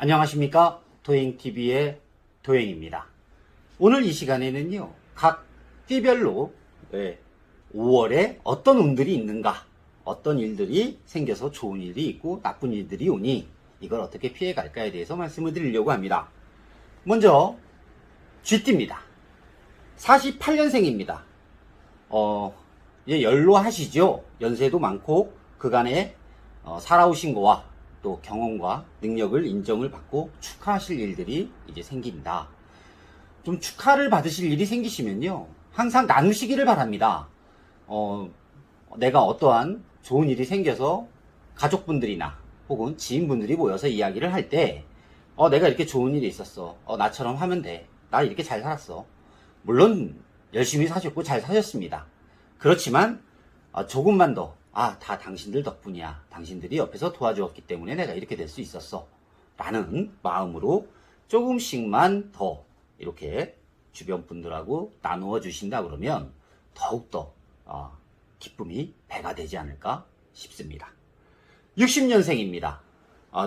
안녕하십니까, 도행TV의 도행입니다. 오늘 이 시간에는요, 각 띠별로 5월에 어떤 운들이 있는가, 어떤 일들이 생겨서 좋은 일이 있고 나쁜 일들이 오니 이걸 어떻게 피해갈까에 대해서 말씀을 드리려고 합니다. 먼저 쥐띠입니다. 48년생입니다. 이제 연로하시죠. 연세도 많고 그간에 살아오신 거와 또 경험과 능력을 인정을 받고 축하하실 일들이 이제 생긴다. 좀 축하를 받으실 일이 생기시면요, 항상 나누시기를 바랍니다. 내가 어떠한 좋은 일이 생겨서 가족분들이나 혹은 지인분들이 모여서 이야기를 할 때 내가 이렇게 좋은 일이 있었어. 나처럼 하면 돼. 나 이렇게 잘 살았어. 물론 열심히 사셨고 잘 사셨습니다. 그렇지만 조금만 더, 다 당신들 덕분이야. 당신들이 옆에서 도와주었기 때문에 내가 이렇게 될 수 있었어. 라는 마음으로 조금씩만 더 이렇게 주변 분들하고 나누어 주신다 그러면 더욱더 기쁨이 배가 되지 않을까 싶습니다. 60년생입니다.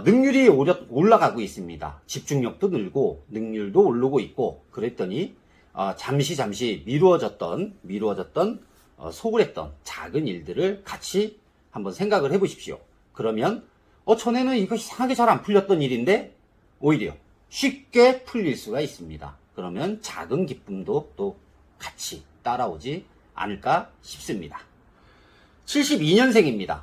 능률이 올라가고 있습니다. 집중력도 늘고 능률도 오르고 있고, 그랬더니 잠시 미루어졌던 소홀했던 작은 일들을 같이 한번 생각을 해보십시오. 그러면 전에는 이거 이상하게 잘 안 풀렸던 일인데 오히려 쉽게 풀릴 수가 있습니다. 그러면 작은 기쁨도 또 같이 따라오지 않을까 싶습니다. 72년생입니다.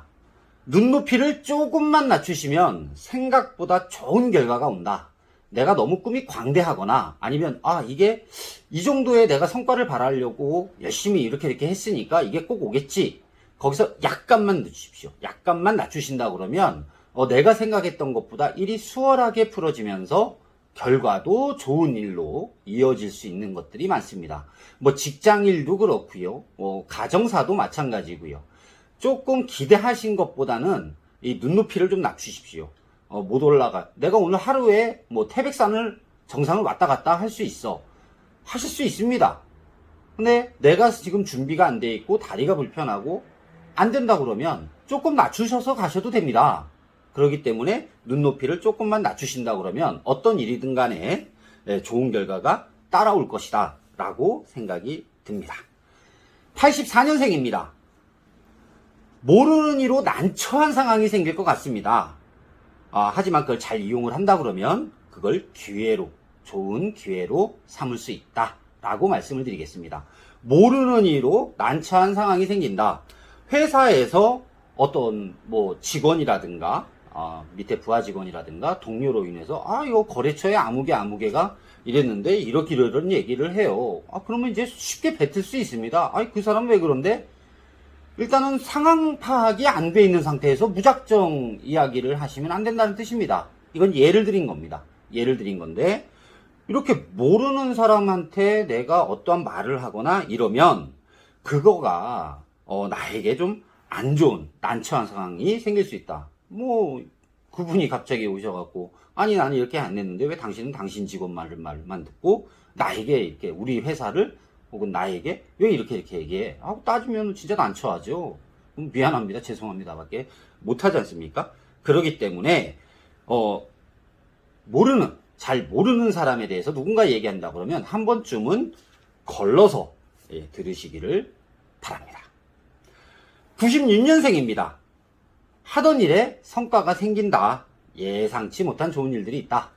눈높이를 조금만 낮추시면 생각보다 좋은 결과가 온다. 내가 너무 꿈이 광대하거나 아니면 이게 이 정도의 내가 성과를 바라려고 열심히 이렇게 했으니까 이게 꼭 오겠지. 거기서 약간만 늦추십시오. 약간만 낮추신다 그러면 내가 생각했던 것보다 일이 수월하게 풀어지면서 결과도 좋은 일로 이어질 수 있는 것들이 많습니다. 직장일도 그렇고요. 가정사도 마찬가지고요. 조금 기대하신 것보다는 이 눈높이를 좀 낮추십시오. 못 올라가. 내가 오늘 하루에 태백산을 정상을 왔다 갔다 할 수 있어. 하실 수 있습니다. 근데 내가 지금 준비가 안 돼 있고 다리가 불편하고 안 된다 그러면 조금 낮추셔서 가셔도 됩니다. 그렇기 때문에 눈높이를 조금만 낮추신다 그러면 어떤 일이든 간에 좋은 결과가 따라올 것이다 라고 생각이 듭니다. 84년생입니다. 모르는 이로 난처한 상황이 생길 것 같습니다. 하지만 그걸 잘 이용을 한다 그러면 그걸 기회로, 좋은 기회로 삼을 수 있다 라고 말씀을 드리겠습니다. 모르는 이로 난처한 상황이 생긴다. 회사에서 어떤 직원이라든가 밑에 부하 직원이라든가 동료로 인해서 이거 거래처에 아무개가 이랬는데 이런 얘기를 해요. 그러면 이제 쉽게 뱉을 수 있습니다. 그 사람 왜 그런데? 일단은 상황 파악이 안 돼 있는 상태에서 무작정 이야기를 하시면 안 된다는 뜻입니다. 이건 예를 드린 겁니다. 예를 드린 건데, 이렇게 모르는 사람한테 내가 어떠한 말을 하거나 이러면 그거가 나에게 좀 안 좋은 난처한 상황이 생길 수 있다. 그분이 갑자기 오셔갖고 나는 이렇게 안 했는데 왜 당신은 당신 직원 말만 듣고 나에게 이렇게 우리 회사를 혹은 나에게 왜 이렇게 얘기해? 따지면 진짜 난처하죠. 미안합니다, 죄송합니다 밖에 못하지 않습니까? 그러기 때문에 잘 모르는 사람에 대해서 누군가 얘기한다 그러면 한 번쯤은 걸러서 들으시기를 바랍니다. 96년생입니다. 하던 일에 성과가 생긴다. 예상치 못한 좋은 일들이 있다.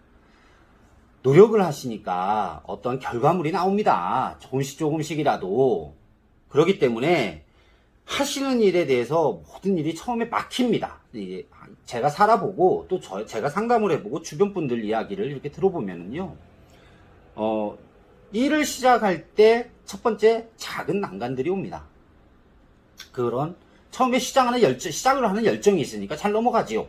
노력을 하시니까 어떤 결과물이 나옵니다. 조금씩이라도. 그렇기 때문에 하시는 일에 대해서 모든 일이 처음에 막힙니다. 제가 살아보고 또 제가 상담을 해보고 주변 분들 이야기를 이렇게 들어보면은요, 일을 시작할 때 첫 번째 작은 난관들이 옵니다. 그런 처음에 시작을 하는 열정이 있으니까 잘 넘어가지요.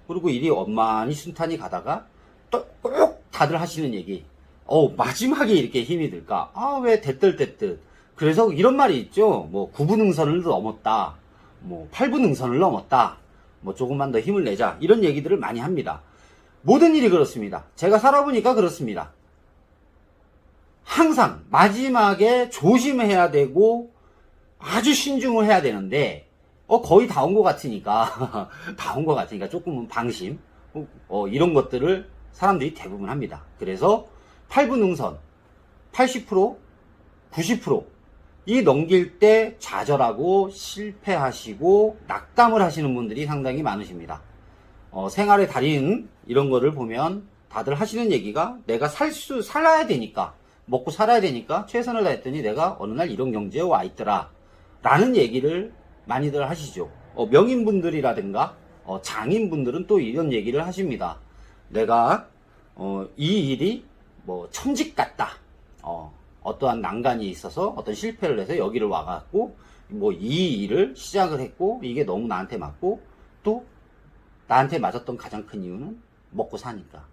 그리고 일이 원만히 순탄히 가다가 또 꼭 다들 하시는 얘기. 마지막에 이렇게 힘이 들까? 왜 대뜰. 그래서 이런 말이 있죠. 9분응선을 넘었다. 8분응선을 넘었다. 조금만 더 힘을 내자. 이런 얘기들을 많이 합니다. 모든 일이 그렇습니다. 제가 살아보니까 그렇습니다. 항상 마지막에 조심해야 되고 아주 신중을 해야 되는데 거의 다 온 것 같으니까 조금은 방심 이런 것들을 사람들이 대부분 합니다. 그래서 8분 응선 80%, 90%이 넘길 때 좌절하고 실패하시고 낙담을 하시는 분들이 상당히 많으십니다. 생활의 달인 이런 거를 보면 다들 하시는 얘기가 내가 살아야 되니까, 먹고 살아야 되니까 최선을 다했더니 내가 어느 날 이런 경지에 와 있더라 라는 얘기를 많이들 하시죠. 명인분들이라든가 장인분들은 또 이런 얘기를 하십니다. 내가 이 일이 뭐 천직 같다, 어떠한 난간이 있어서 어떤 실패를 해서 여기를 와갖고 뭐 이 일을 시작을 했고 이게 너무 나한테 맞고 또 나한테 맞았던 가장 큰 이유는 먹고 사니까.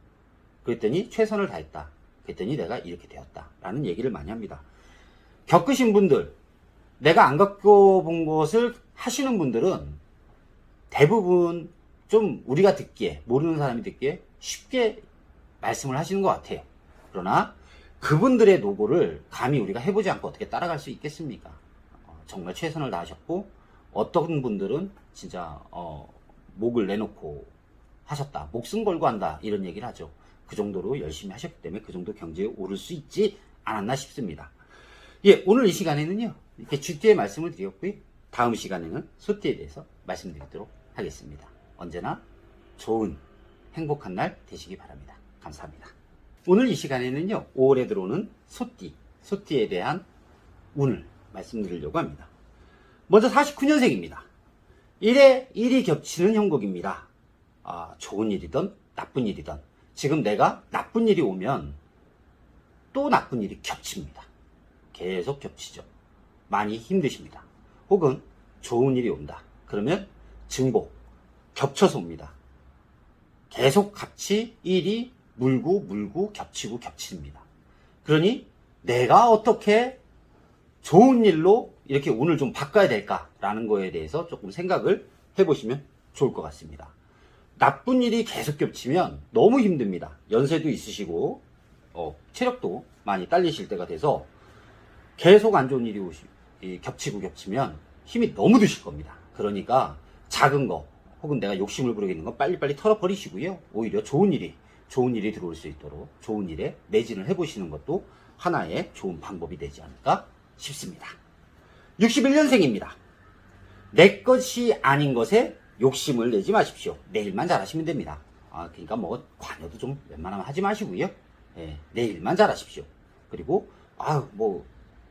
그랬더니 최선을 다했다. 그랬더니 내가 이렇게 되었다 라는 얘기를 많이 합니다. 겪으신 분들, 내가 안 겪어본 것을 하시는 분들은 대부분 좀 우리가 듣기에, 모르는 사람이 듣기에 쉽게 말씀을 하시는 것 같아요. 그러나 그분들의 노고를 감히 우리가 해보지 않고 어떻게 따라갈 수 있겠습니까? 정말 최선을 다하셨고, 어떤 분들은 진짜 목을 내놓고 하셨다, 목숨 걸고 한다 이런 얘기를 하죠. 그 정도로 열심히 하셨기 때문에 그 정도 경지에 오를 수 있지 않았나 싶습니다. 예, 오늘 이 시간에는요 이렇게 쥐띠의 말씀을 드렸고요, 다음 시간에는 소띠에 대해서 말씀드리도록 하겠습니다. 언제나 좋은 행복한 날 되시기 바랍니다. 감사합니다. 오늘 이 시간에는요 5월에 들어오는 소띠에 대한 운을 말씀드리려고 합니다. 먼저 49년생입니다. 1에 1이 겹치는 형국입니다. 좋은 일이든 나쁜 일이든 지금 내가 나쁜 일이 오면 또 나쁜 일이 겹칩니다. 계속 겹치죠. 많이 힘드십니다. 혹은 좋은 일이 온다. 그러면 증복, 겹쳐서 옵니다. 계속 같이 일이 물고 겹치고 겹칩니다. 그러니 내가 어떻게 좋은 일로 이렇게 운을 좀 바꿔야 될까라는 거에 대해서 조금 생각을 해보시면 좋을 것 같습니다. 나쁜 일이 계속 겹치면 너무 힘듭니다. 연세도 있으시고 체력도 많이 딸리실 때가 돼서 계속 안 좋은 일이 겹치면 힘이 너무 드실 겁니다. 그러니까 작은 거 혹은 내가 욕심을 부리는 거 빨리빨리 털어버리시고요. 오히려 좋은 일이 들어올 수 있도록 좋은 일에 매진을 해보시는 것도 하나의 좋은 방법이 되지 않을까 싶습니다. 61년생입니다. 내 것이 아닌 것에 욕심을 내지 마십시오. 내 일만 잘하시면 됩니다. 그러니까 뭐 관여도 좀 웬만하면 하지 마시고요. 내 일만 잘하십시오. 그리고 뭐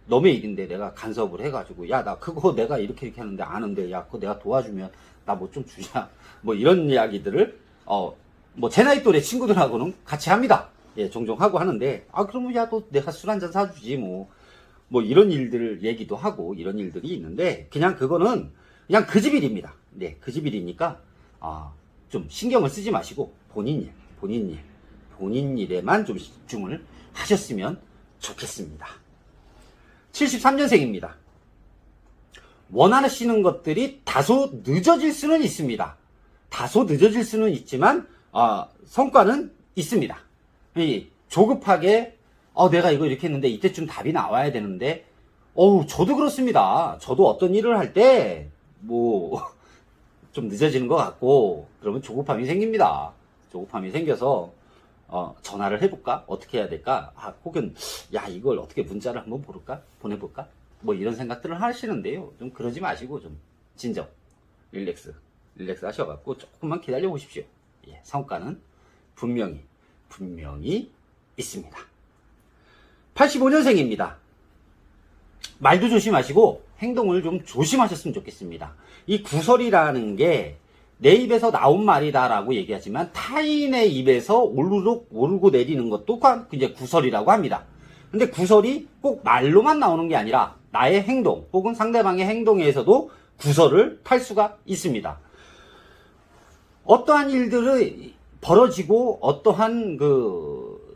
너의 일인데 내가 간섭을 해가지고 야 나 그거 내가 이렇게 하는데 아는데 야 그거 내가 도와주면 나 뭐 좀 주자, 뭐 이런 이야기들을 뭐 제 나이 또래 친구들하고는 같이 합니다. 종종 하고 하는데 그러면 야 너 내가 술 한잔 사주지 뭐 이런 일들을 얘기도 하고 이런 일들이 있는데 그냥 그거는 그냥 그 집 일입니다. 그 집 일이니까 좀 신경을 쓰지 마시고 본인 일에만 좀 집중을 하셨으면 좋겠습니다. 73년생입니다. 원하시는 것들이 다소 늦어질 수는 있습니다. 다소 늦어질 수는 있지만 성과는 있습니다. 조급하게 내가 이거 이렇게 했는데 이때쯤 답이 나와야 되는데 저도 그렇습니다. 저도 어떤 일을 할 때 뭐 좀 늦어지는 것 같고 그러면 조급함이 생깁니다. 조급함이 생겨서 전화를 해볼까? 어떻게 해야 될까? 혹은 야 이걸 어떻게 문자를 한번 보내볼까? 뭐 이런 생각들을 하시는데요. 좀 그러지 마시고 좀 진정, 릴렉스 하셔갖고 조금만 기다려 보십시오. 성과는 분명히 있습니다. 85년생입니다. 말도 조심하시고 행동을 좀 조심하셨으면 좋겠습니다. 이 구설이라는 게 내 입에서 나온 말이다라고 얘기하지만 타인의 입에서 오르고 내리는 것도 이제 구설이라고 합니다. 근데 구설이 꼭 말로만 나오는 게 아니라 나의 행동 혹은 상대방의 행동에서도 구설을 탈 수가 있습니다. 어떠한 일들이 벌어지고 어떠한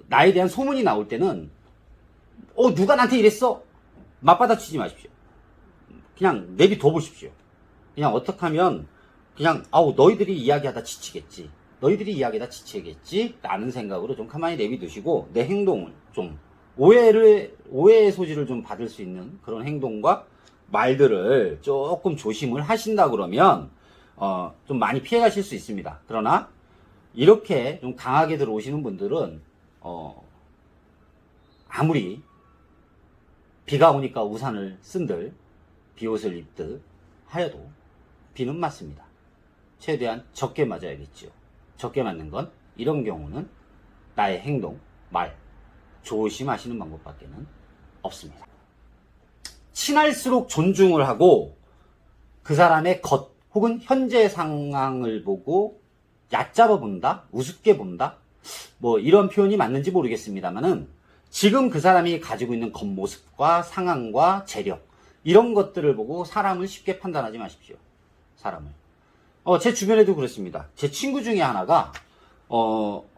나에 대한 소문이 나올 때는 누가 나한테 이랬어? 맞받아치지 마십시오. 그냥 내비둬 보십시오. 그냥 어떻게 하면 그냥 너희들이 이야기하다 지치겠지 라는 생각으로 좀 가만히 내비두시고 내 행동을 좀 오해의 소지를 좀 받을 수 있는 그런 행동과 말들을 조금 조심을 하신다 그러면 좀 많이 피해 가실 수 있습니다. 그러나 이렇게 좀 강하게 들어오시는 분들은 아무리 비가 오니까 우산을 쓴들 비옷을 입듯 하여도 비는 맞습니다. 최대한 적게 맞아야겠죠. 적게 맞는 건 이런 경우는 나의 행동, 말 조심하시는 방법밖에는 없습니다. 친할수록 존중을 하고 그 사람의 겉 혹은 현재 상황을 보고 얕잡아 본다, 우습게 본다, 뭐 이런 표현이 맞는지 모르겠습니다만은 지금 그 사람이 가지고 있는 겉모습과 상황과 재력 이런 것들을 보고 사람을 쉽게 판단하지 마십시오. 사람을. 제 주변에도 그렇습니다. 제 친구 중에 하나가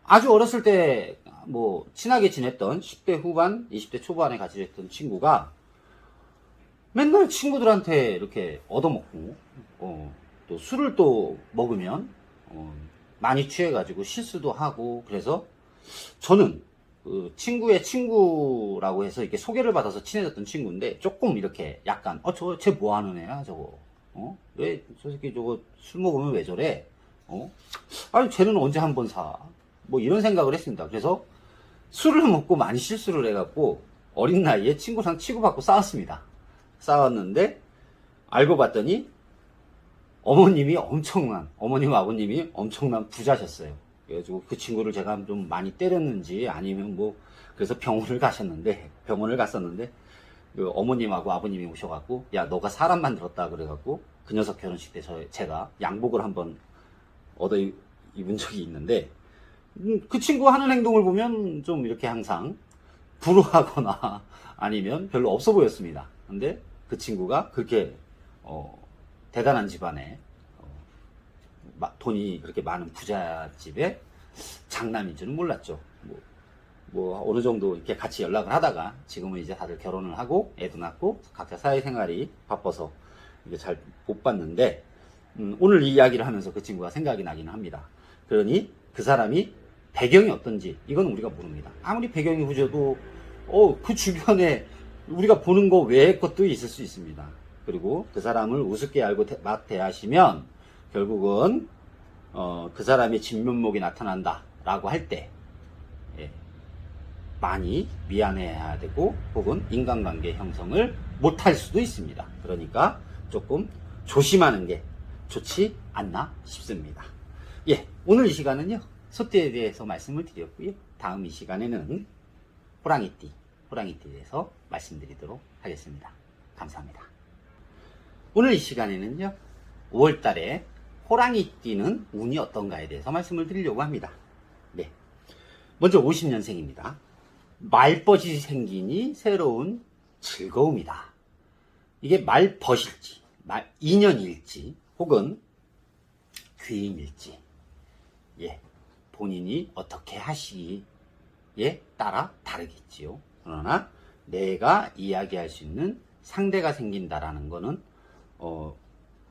아주 어렸을 때 뭐 친하게 지냈던 10대 후반, 20대 초반에 같이 지냈던 친구가 맨날 친구들한테 이렇게 얻어먹고 또 술을 또 먹으면 많이 취해가지고 실수도 하고 그래서 저는 그 친구의 친구라고 해서 이렇게 소개를 받아서 친해졌던 친구인데 조금 이렇게 약간 쟤 뭐 하는 애야 저거 왜 저 새끼 저거 술 먹으면 왜 저래 아니 쟤는 언제 한번 사 뭐 이런 생각을 했습니다. 그래서 술을 먹고 많이 실수를 해갖고 어린 나이에 친구랑 치고받고 싸웠습니다. 싸웠는데 알고 봤더니 어머님과 아버님이 엄청난 부자셨어요. 그래가지고 그 친구를 제가 좀 많이 때렸는지 아니면 뭐 그래서 병원을 갔었는데 그 어머님하고 아버님이 오셔갖고 야 너가 사람 만들었다 그래갖고 그 녀석 결혼식 때 제가 양복을 한번 얻어 입은 적이 있는데 그 친구 하는 행동을 보면 좀 이렇게 항상 불우하거나 아니면 별로 없어 보였습니다. 근데 그 친구가 그렇게 대단한 집안에 돈이 그렇게 많은 부잣집에 장남인 줄은 몰랐죠. 뭐 어느 정도 이렇게 같이 연락을 하다가 지금은 이제 다들 결혼을 하고 애도 낳고 각자 사회생활이 바빠서 이게 잘 못 봤는데 오늘 이 이야기를 하면서 그 친구가 생각이 나기는 합니다. 그러니 그 사람이 배경이 어떤지 이건 우리가 모릅니다. 아무리 배경이 후져도 그 주변에 우리가 보는 거 외의 것도 있을 수 있습니다. 그리고 그 사람을 우습게 알고 막 대하시면 결국은 그 사람의 진면목이 나타난다 라고 할 때 많이 미안해야 되고 혹은 인간관계 형성을 못할 수도 있습니다. 그러니까 조금 조심하는 게 좋지 않나 싶습니다. 오늘 이 시간은요 소띠에 대해서 말씀을 드렸고요. 다음 이 시간에는 호랑이띠에 대해서 말씀드리도록 하겠습니다. 감사합니다. 오늘 이 시간에는요 5월달에 호랑이띠는 운이 어떤가에 대해서 말씀을 드리려고 합니다. 먼저 50년생입니다. 말벗이 생기니 새로운 즐거움이다. 이게 말벗일지 인연일지 혹은 귀임일지 본인이 어떻게 하시기에 따라 다르겠지요. 그러나 내가 이야기할 수 있는 상대가 생긴다라는 거는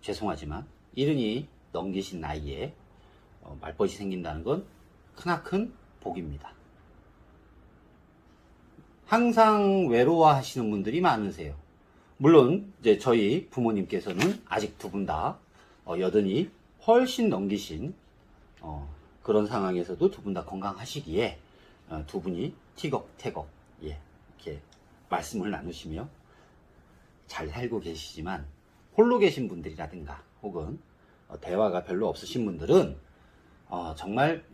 죄송하지만 이른이 넘기신 나이에 말벗이 생긴다는 건 크나큰 복입니다. 항상 외로워하시는 분들이 많으세요. 물론 이제 저희 부모님께서는 아직 두 분 다 여든이 훨씬 넘기신 그런 상황에서도 두 분 다 건강하시기에 두 분이 티격태격 이렇게 말씀을 나누시며 잘 살고 계시지만 홀로 계신 분들이라든가 혹은 대화가 별로 없으신 분들은 정말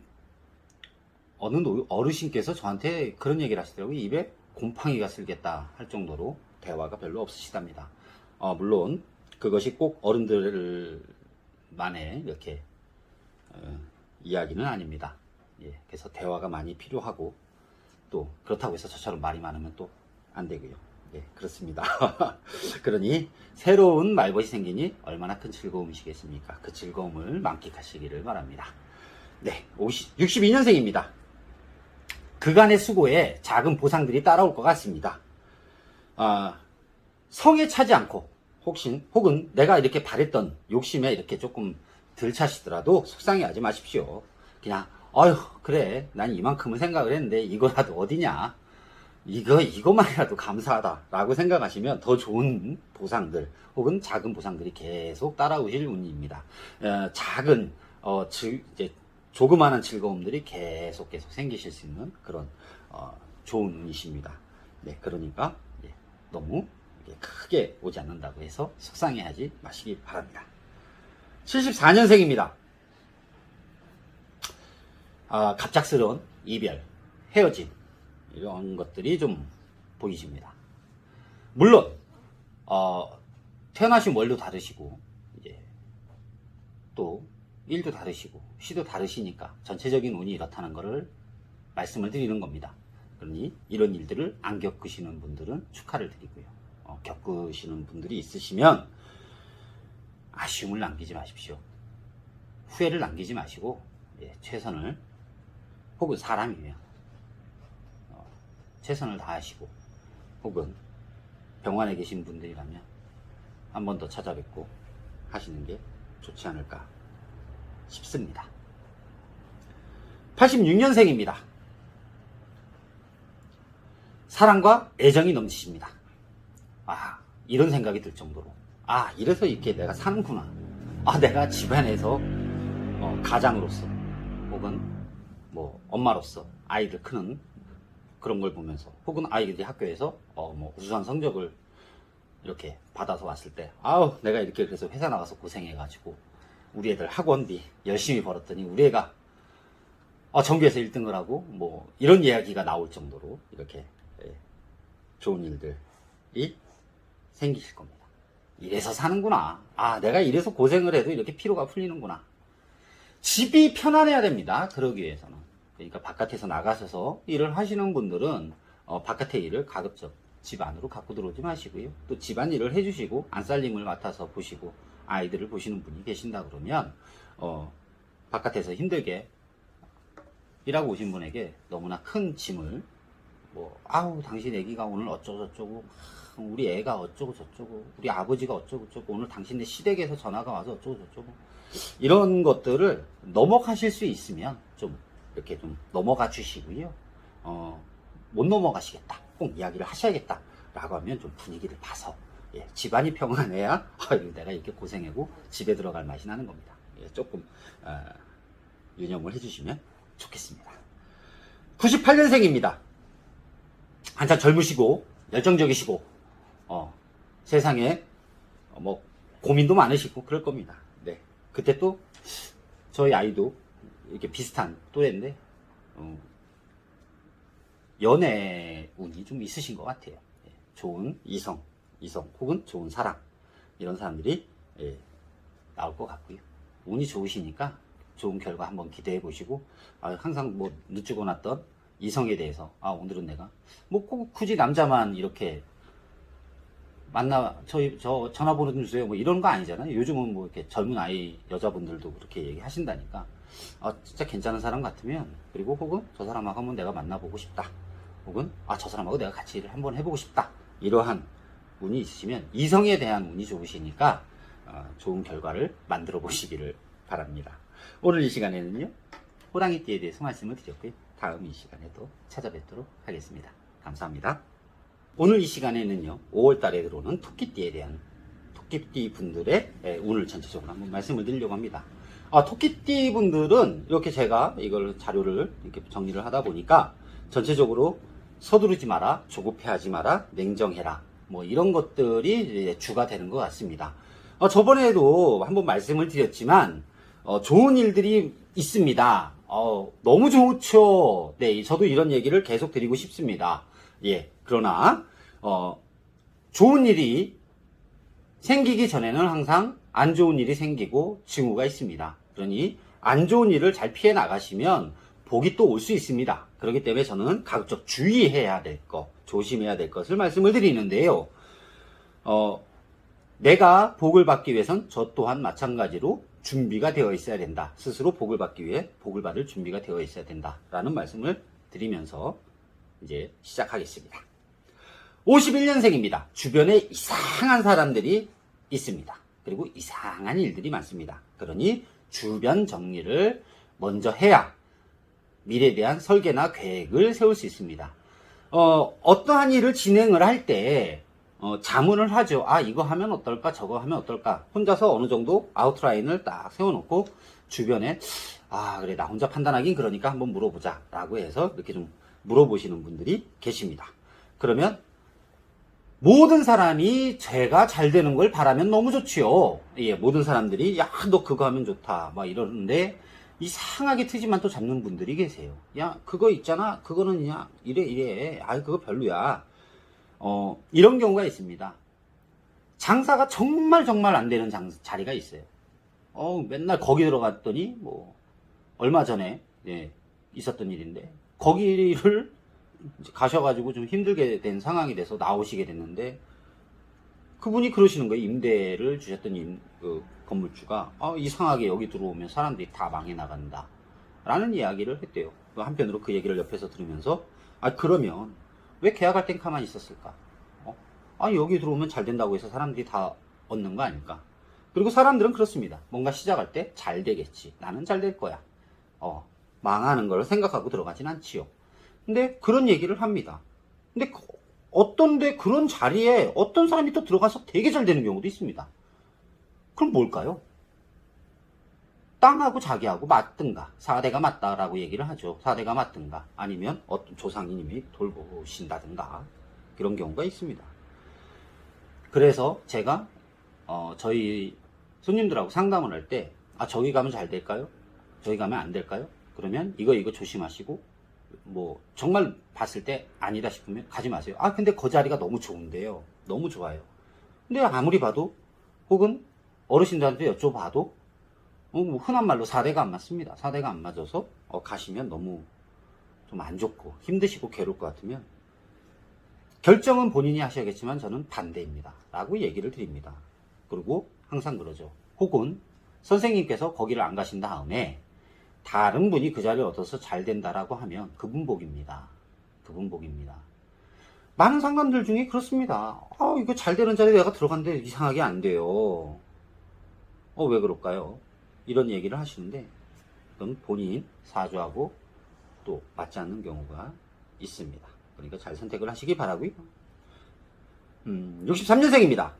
어느 어르신께서 저한테 그런 얘기를 하시더라고요. 입에 곰팡이가 슬겠다 할 정도로 대화가 별로 없으시답니다. 물론 그것이 꼭 어른들만의 이렇게 이야기는 아닙니다. 그래서 대화가 많이 필요하고 또 그렇다고 해서 저처럼 말이 많으면 또 안 되고요. 그렇습니다. 그러니 새로운 말벗이 생기니 얼마나 큰 즐거움이시겠습니까? 그 즐거움을 만끽하시기를 바랍니다. 62년생입니다. 그간의 수고에 작은 보상들이 따라올 것 같습니다. 성에 차지 않고 혹은 내가 이렇게 바랬던 욕심에 이렇게 조금 덜 차시더라도 속상해하지 마십시오. 그냥 그래 난 이만큼은 생각을 했는데 이거라도 어디냐, 이것만이라도 감사하다 라고 생각하시면 더 좋은 보상들 혹은 작은 보상들이 계속 따라오실 운입니다. 작은 이제 조그마한 즐거움들이 계속 생기실 수 있는 그런 좋은 운이십니다. 네, 그러니까 너무 크게 오지 않는다고 해서 속상해하지 마시기 바랍니다. 74년생입니다. 갑작스러운 이별, 헤어짐 이런 것들이 좀 보이십니다. 물론 태어나신 월도 다르시고 이제 또 일도 다르시고 시도 다르시니까 전체적인 운이 이렇다는 것을 말씀을 드리는 겁니다. 그러니 이런 일들을 안 겪으시는 분들은 축하를 드리고요. 겪으시는 분들이 있으시면 아쉬움을 남기지 마십시오. 후회를 남기지 마시고 최선을, 혹은 사람이면 최선을 다하시고, 혹은 병원에 계신 분들이라면 한 번 더 찾아뵙고 하시는 게 좋지 않을까 싶습니다. 86년생입니다. 사랑과 애정이 넘치십니다. 이런 생각이 들 정도로 이래서 이렇게 내가 사는구나. 내가 집안에서 가장으로서 혹은 뭐 엄마로서 아이들 크는 그런 걸 보면서, 혹은 아이들이 학교에서 뭐 우수한 성적을 이렇게 받아서 왔을 때 내가 이렇게 그래서 회사 나가서 고생해가지고 우리 애들 학원비 열심히 벌었더니 우리 애가 전교에서 1등을 하고 뭐 이런 이야기가 나올 정도로 이렇게 좋은 일들이 생기실 겁니다. 이래서 사는구나. 내가 이래서 고생을 해도 이렇게 피로가 풀리는구나. 집이 편안해야 됩니다. 그러기 위해서는. 그러니까 바깥에서 나가셔서 일을 하시는 분들은 바깥의 일을 가급적 집 안으로 갖고 들어오지 마시고요. 또 집안 일을 해주시고 안살림을 맡아서 보시고 아이들을 보시는 분이 계신다 그러면 바깥에서 힘들게 일하고 오신 분에게 너무나 큰 짐을 당신 애기가 오늘 어쩌고 저쩌고, 우리 애가 어쩌고 저쩌고, 우리 아버지가 어쩌고 저쩌고, 오늘 당신네 시댁에서 전화가 와서 어쩌고 저쩌고, 이런 것들을 넘어가실 수 있으면 좀 이렇게 좀 넘어가 주시고요. 못 넘어가시겠다, 꼭 이야기를 하셔야겠다 라고 하면 좀 분위기를 봐서 집안이 평안해야 내가 이렇게 고생하고 집에 들어갈 맛이 나는 겁니다. 조금 유념을 해주시면 좋겠습니다. 98년생입니다. 한참 젊으시고 열정적이시고 세상에 뭐 고민도 많으시고 그럴 겁니다. 네, 그때 또 저희 아이도 이렇게 비슷한 또래인데 연애 운이 좀 있으신 것 같아요. 좋은 이성 혹은 좋은 사랑, 이런 사람들이 나올 것 같고요. 운이 좋으시니까 좋은 결과 한번 기대해 보시고, 항상 뭐 늦추고 났던 이성에 대해서 오늘은 내가 뭐 꼭 굳이 남자만 이렇게 저 전화번호 좀 주세요 뭐 이런 거 아니잖아요. 요즘은 뭐 이렇게 젊은 아이 여자분들도 그렇게 얘기하신다니까 진짜 괜찮은 사람 같으면, 그리고 혹은 저 사람하고 한번 내가 만나보고 싶다, 혹은 저 사람하고 내가 같이 일을 한번 해보고 싶다, 이러한 운이 있으시면, 이성에 대한 운이 좋으시니까 좋은 결과를 만들어 보시기를 바랍니다. 오늘 이 시간에는요, 호랑이띠에 대해서 말씀을 드렸고요. 다음 이 시간에 또 찾아뵙도록 하겠습니다. 감사합니다. 오늘 이 시간에는요, 5월달에 들어오는 토끼띠에 대한, 토끼띠 분들의 운을 전체적으로 한번 말씀을 드리려고 합니다. 토끼띠 분들은 이렇게 제가 이걸 자료를 이렇게 정리를 하다 보니까 전체적으로 서두르지 마라, 조급해하지 마라, 냉정해라, 뭐 이런 것들이 주가 되는 것 같습니다. 저번에도 한번 말씀을 드렸지만 좋은 일들이 있습니다. 너무 좋죠. 네, 저도 이런 얘기를 계속 드리고 싶습니다. 그러나 좋은 일이 생기기 전에는 항상 안 좋은 일이 생기고 징후가 있습니다. 그러니 안 좋은 일을 잘 피해 나가시면 복이 또 올 수 있습니다. 그렇기 때문에 저는 가급적 주의해야 될 것, 조심해야 될 것을 말씀을 드리는데요. 내가 복을 받기 위해선 저 또한 마찬가지로 준비가 되어 있어야 된다. 스스로 복을 받기 위해 복을 받을 준비가 되어 있어야 된다 라는 말씀을 드리면서 이제 시작하겠습니다. 51년생입니다. 주변에 이상한 사람들이 있습니다. 그리고 이상한 일들이 많습니다. 그러니 주변 정리를 먼저 해야 미래에 대한 설계나 계획을 세울 수 있습니다. 어떠한 일을 진행을 할 때 자문을 하죠. 이거 하면 어떨까, 저거 하면 어떨까. 혼자서 어느 정도 아웃라인을 딱 세워놓고 주변에 그래 나 혼자 판단하긴 그러니까 한번 물어보자 라고 해서 이렇게 좀 물어보시는 분들이 계십니다. 그러면 모든 사람이 제가 잘 되는 걸 바라면 너무 좋지요. 예, 모든 사람들이 야 너 그거 하면 좋다 막 이러는데 이상하게 트집만 또 잡는 분들이 계세요. 야 그거 있잖아 그거는 그냥 이래 그거 별로야. 이런 경우가 있습니다. 장사가 정말 안 되는 자리가 있어요. 맨날 거기 들어갔더니 뭐 얼마 전에 있었던 일인데 거기를 가셔가지고 좀 힘들게 된 상황이 돼서 나오시게 됐는데 그분이 그러시는 거예요. 임대를 주셨던 그 건물주가 이상하게 여기 들어오면 사람들이 다 망해 나간다 라는 이야기를 했대요. 한편으로 그 얘기를 옆에서 들으면서 그러면 왜 계약할 땐 가만히 있었을까? 여기 들어오면 잘 된다고 해서 사람들이 다 얻는 거 아닐까? 그리고 사람들은 그렇습니다. 뭔가 시작할 때 잘 되겠지. 나는 잘 될 거야. 망하는 걸 생각하고 들어가진 않지요. 근데 그런 얘기를 합니다. 근데 어떤데 그런 자리에 어떤 사람이 또 들어가서 되게 잘 되는 경우도 있습니다. 그럼 뭘까요? 땅하고 자기하고 맞든가 4대가 맞다라고 얘기를 하죠. 4대가 맞든가 아니면 어떤 조상님이 돌보신다든가 그런 경우가 있습니다. 그래서 제가 저희 손님들하고 상담을 할 때 저기 가면 잘 될까요? 저기 가면 안 될까요? 그러면 이거 조심하시고 뭐 정말 봤을 때 아니다 싶으면 가지 마세요. 근데 그 자리가 너무 좋은데요. 너무 좋아요. 근데 아무리 봐도 혹은 어르신들한테 여쭤봐도 뭐 흔한 말로 4대가 안 맞습니다. 4대가 안 맞아서 가시면 너무 좀 안 좋고 힘드시고 괴로울 것 같으면 결정은 본인이 하셔야겠지만 저는 반대입니다 라고 얘기를 드립니다. 그리고 항상 그러죠. 혹은 선생님께서 거기를 안 가신 다음에 다른 분이 그 자리를 얻어서 잘 된다라고 하면 그분 복입니다. 그분 복입니다. 많은 상담들 중에 그렇습니다. 이거 잘 되는 자리에 내가 들어갔는데 이상하게 안 돼요. 왜 그럴까요? 이런 얘기를 하시는데 그건 본인 사주하고 또 맞지 않는 경우가 있습니다. 그러니까 잘 선택을 하시기 바라고요. 63년생입니다.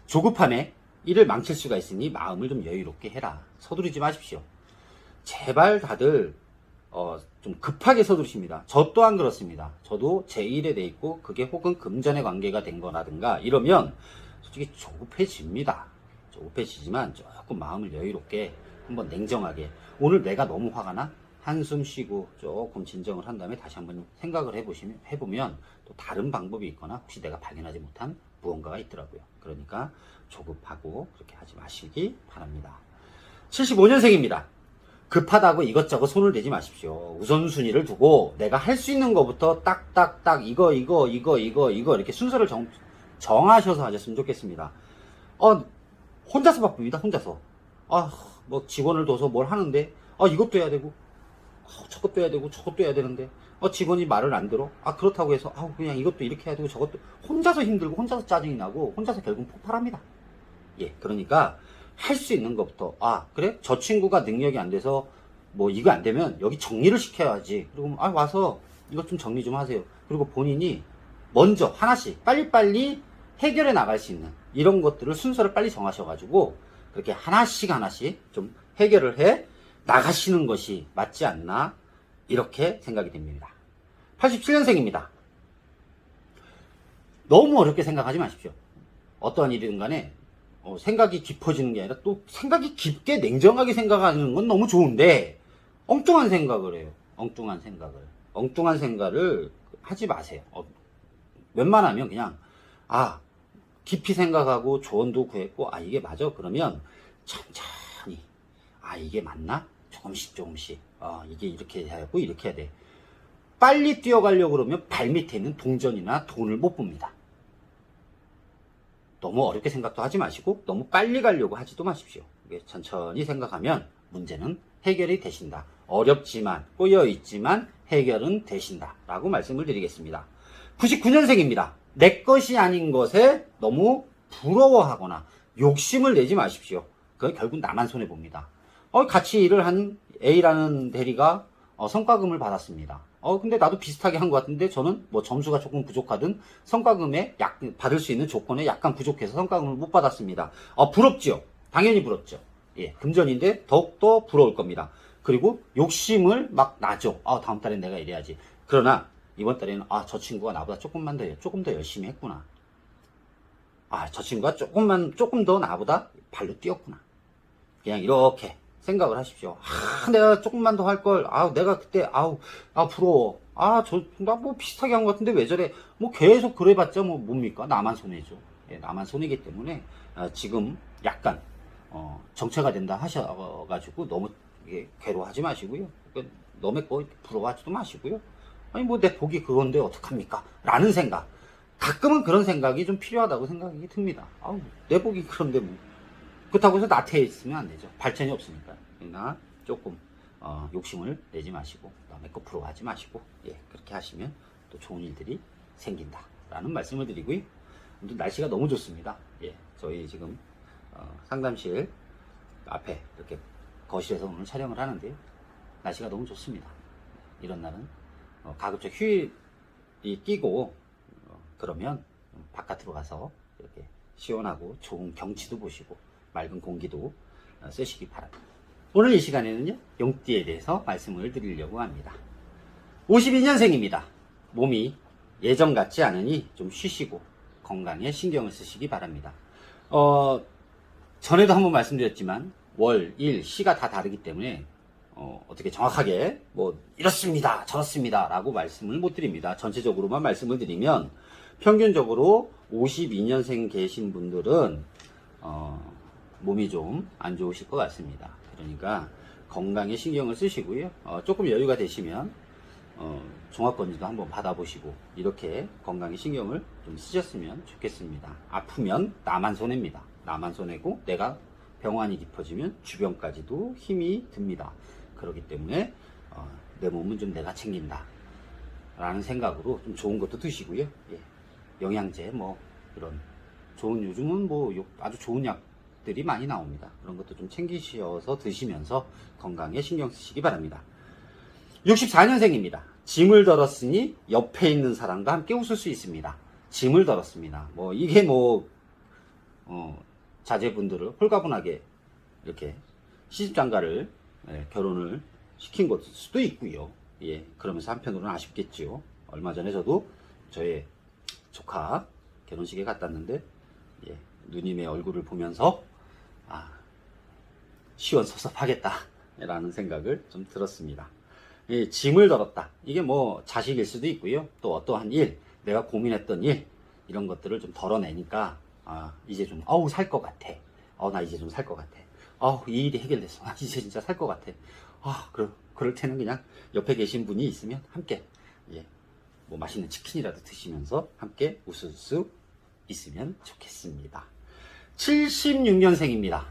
조급함에 일을 망칠 수가 있으니 마음을 좀 여유롭게 해라. 서두르지 마십시오. 제발 다들 좀 급하게 서두르십니다. 저 또한 그렇습니다. 저도 제 일에 돼 있고 그게 혹은 금전의 관계가 된 거라든가 이러면 솔직히 조급해집니다. 조급해지지만 조금 마음을 여유롭게 한번 냉정하게 오늘 내가 너무 화가 나? 한숨 쉬고 조금 진정을 한 다음에 다시 한번 생각을 해보면 또 다른 방법이 있거나 혹시 내가 발견하지 못한 무언가가 있더라고요. 그러니까 조급하고 그렇게 하지 마시기 바랍니다. 75년생입니다. 급하다고 이것저것 손을 대지 마십시오. 우선순위를 두고 내가 할 수 있는 것부터 딱딱딱 이거 이렇게 순서를 정하셔서 하셨으면 좋겠습니다. 혼자서 바쁩니다. 혼자서. 뭐 직원을 둬서 뭘 하는데 이것도 해야 되고 저것도 해야 되고 저것도 해야 되는데 직원이 말을 안 들어. 그렇다고 해서 그냥 이것도 이렇게 해야 되고 저것도 혼자서 힘들고 혼자서 짜증이 나고 혼자서 결국 폭발합니다. 그러니까 할 수 있는 것부터 그래? 저 친구가 능력이 안 돼서 뭐 이거 안 되면 여기 정리를 시켜야지. 그리고 와서 이것 좀 정리 좀 하세요. 그리고 본인이 먼저 하나씩 빨리빨리 해결해 나갈 수 있는 이런 것들을 순서를 빨리 정하셔가지고 그렇게 하나씩 좀 해결을 해 나가시는 것이 맞지 않나 이렇게 생각이 됩니다. 87년생입니다. 너무 어렵게 생각하지 마십시오. 어떠한 일이든 간에 생각이 깊어지는 게 아니라 또 생각이 깊게 냉정하게 생각하는 건 너무 좋은데 엉뚱한 생각을 해요. 엉뚱한 생각을 하지 마세요. 웬만하면 그냥 깊이 생각하고 조언도 구했고 이게 맞아 그러면 천천히 이게 맞나? 조금씩 이게 이렇게 해야 하고 이렇게 해야 돼. 빨리 뛰어가려고 그러면 발밑에 있는 동전이나 돈을 못 봅니다. 너무 어렵게 생각도 하지 마시고 너무 빨리 가려고 하지도 마십시오. 천천히 생각하면 문제는 해결이 되신다. 어렵지만 꼬여있지만 해결은 되신다 라고 말씀을 드리겠습니다. 99년생입니다. 내 것이 아닌 것에 너무 부러워하거나 욕심을 내지 마십시오. 그건 결국 나만 손해봅니다. 같이 일을 한 A라는 대리가 성과금을 받았습니다. 근데 나도 비슷하게 한 것 같은데 저는 뭐 점수가 조금 부족하든 성과금에 받을 수 있는 조건에 약간 부족해서 성과금을 못 받았습니다. 부럽지요? 당연히 부럽죠. 예, 금전인데 더욱더 부러울 겁니다. 그리고 욕심을 막 나죠. 다음 달엔 내가 이래야지. 그러나 이번 달에는 저 친구가 나보다 조금 더 열심히 했구나. 저 친구가 조금 더 나보다 발로 뛰었구나. 그냥 이렇게 생각을 하십시오. 내가 조금만 더 할 걸. 내가 그때 부러워. 나 뭐 비슷하게 한 것 같은데 왜 저래? 뭐 계속 그래봤자 뭡니까? 나만 손해죠. 예, 나만 손해기 때문에 지금 약간 정체가 된다 하셔가지고 너무 괴로워하지 마시고요. 너의 거 부러워하지도 마시고요. 뭐 내 복이 그건데 어떡합니까? 라는 생각. 가끔은 그런 생각이 좀 필요하다고 생각이 듭니다. 내 복이 그런데 뭐. 그렇다고 해서 나태해 있으면 안 되죠. 발전이 없으니까. 그러나 조금 욕심을 내지 마시고 남의 거 부러워하지 마시고 그렇게 하시면 또 좋은 일들이 생긴다 라는 말씀을 드리고요. 날씨가 너무 좋습니다. 저희 지금 상담실 앞에 이렇게 거실에서 오늘 촬영을 하는데요. 날씨가 너무 좋습니다. 이런 날은 가급적 휴일이 끼고 그러면 바깥으로 가서 이렇게 시원하고 좋은 경치도 보시고 맑은 공기도 쓰시기 바랍니다. 오늘 이 시간에는요, 용띠에 대해서 말씀을 드리려고 합니다. 52년생입니다. 몸이 예전 같지 않으니 좀 쉬시고 건강에 신경을 쓰시기 바랍니다. 전에도 한번 말씀드렸지만 월, 일, 시가 다 다르기 때문에 어떻게 정확하게 뭐 이렇습니다, 저렇습니다 라고 말씀을 못 드립니다. 전체적으로만 말씀을 드리면 평균적으로 52년생 계신 분들은 몸이 좀 안 좋으실 것 같습니다. 그러니까 건강에 신경을 쓰시고요. 조금 여유가 되시면 종합건지도 한번 받아보시고 이렇게 건강에 신경을 좀 쓰셨으면 좋겠습니다. 아프면 나만 손해입니다. 나만 손해고 내가 병환이 깊어지면 주변까지도 힘이 듭니다. 그렇기 때문에 내 몸은 좀 내가 챙긴다 라는 생각으로 좀 좋은 것도 드시고요. 영양제 뭐 이런 좋은 요즘은 뭐 아주 좋은 약들이 많이 나옵니다. 그런 것도 좀 챙기셔서 드시면서 건강에 신경 쓰시기 바랍니다. 64년생입니다. 짐을 덜었으니 옆에 있는 사람과 함께 웃을 수 있습니다. 짐을 덜었습니다. 뭐 이게 뭐 자제분들을 홀가분하게 이렇게 시집장가를 결혼을 시킨 것일 수도 있고요. 그러면서 한편으로는 아쉽겠지요. 얼마 전에 저도 저의 조카 결혼식에 갔다 왔는데 누님의 얼굴을 보면서 시원섭섭하겠다 라는 생각을 좀 들었습니다. 짐을 덜었다. 이게 뭐 자식일 수도 있고요. 또 어떠한 일, 내가 고민했던 일 이런 것들을 좀 덜어내니까 이제 좀 살 것 같아. 나 이제 좀 살 것 같아. 이 일이 해결됐어. 이제 진짜 살 것 같아. 그럴 때는 그냥 옆에 계신 분이 있으면 함께 뭐 맛있는 치킨이라도 드시면서 함께 웃을 수 있으면 좋겠습니다. 76년생입니다.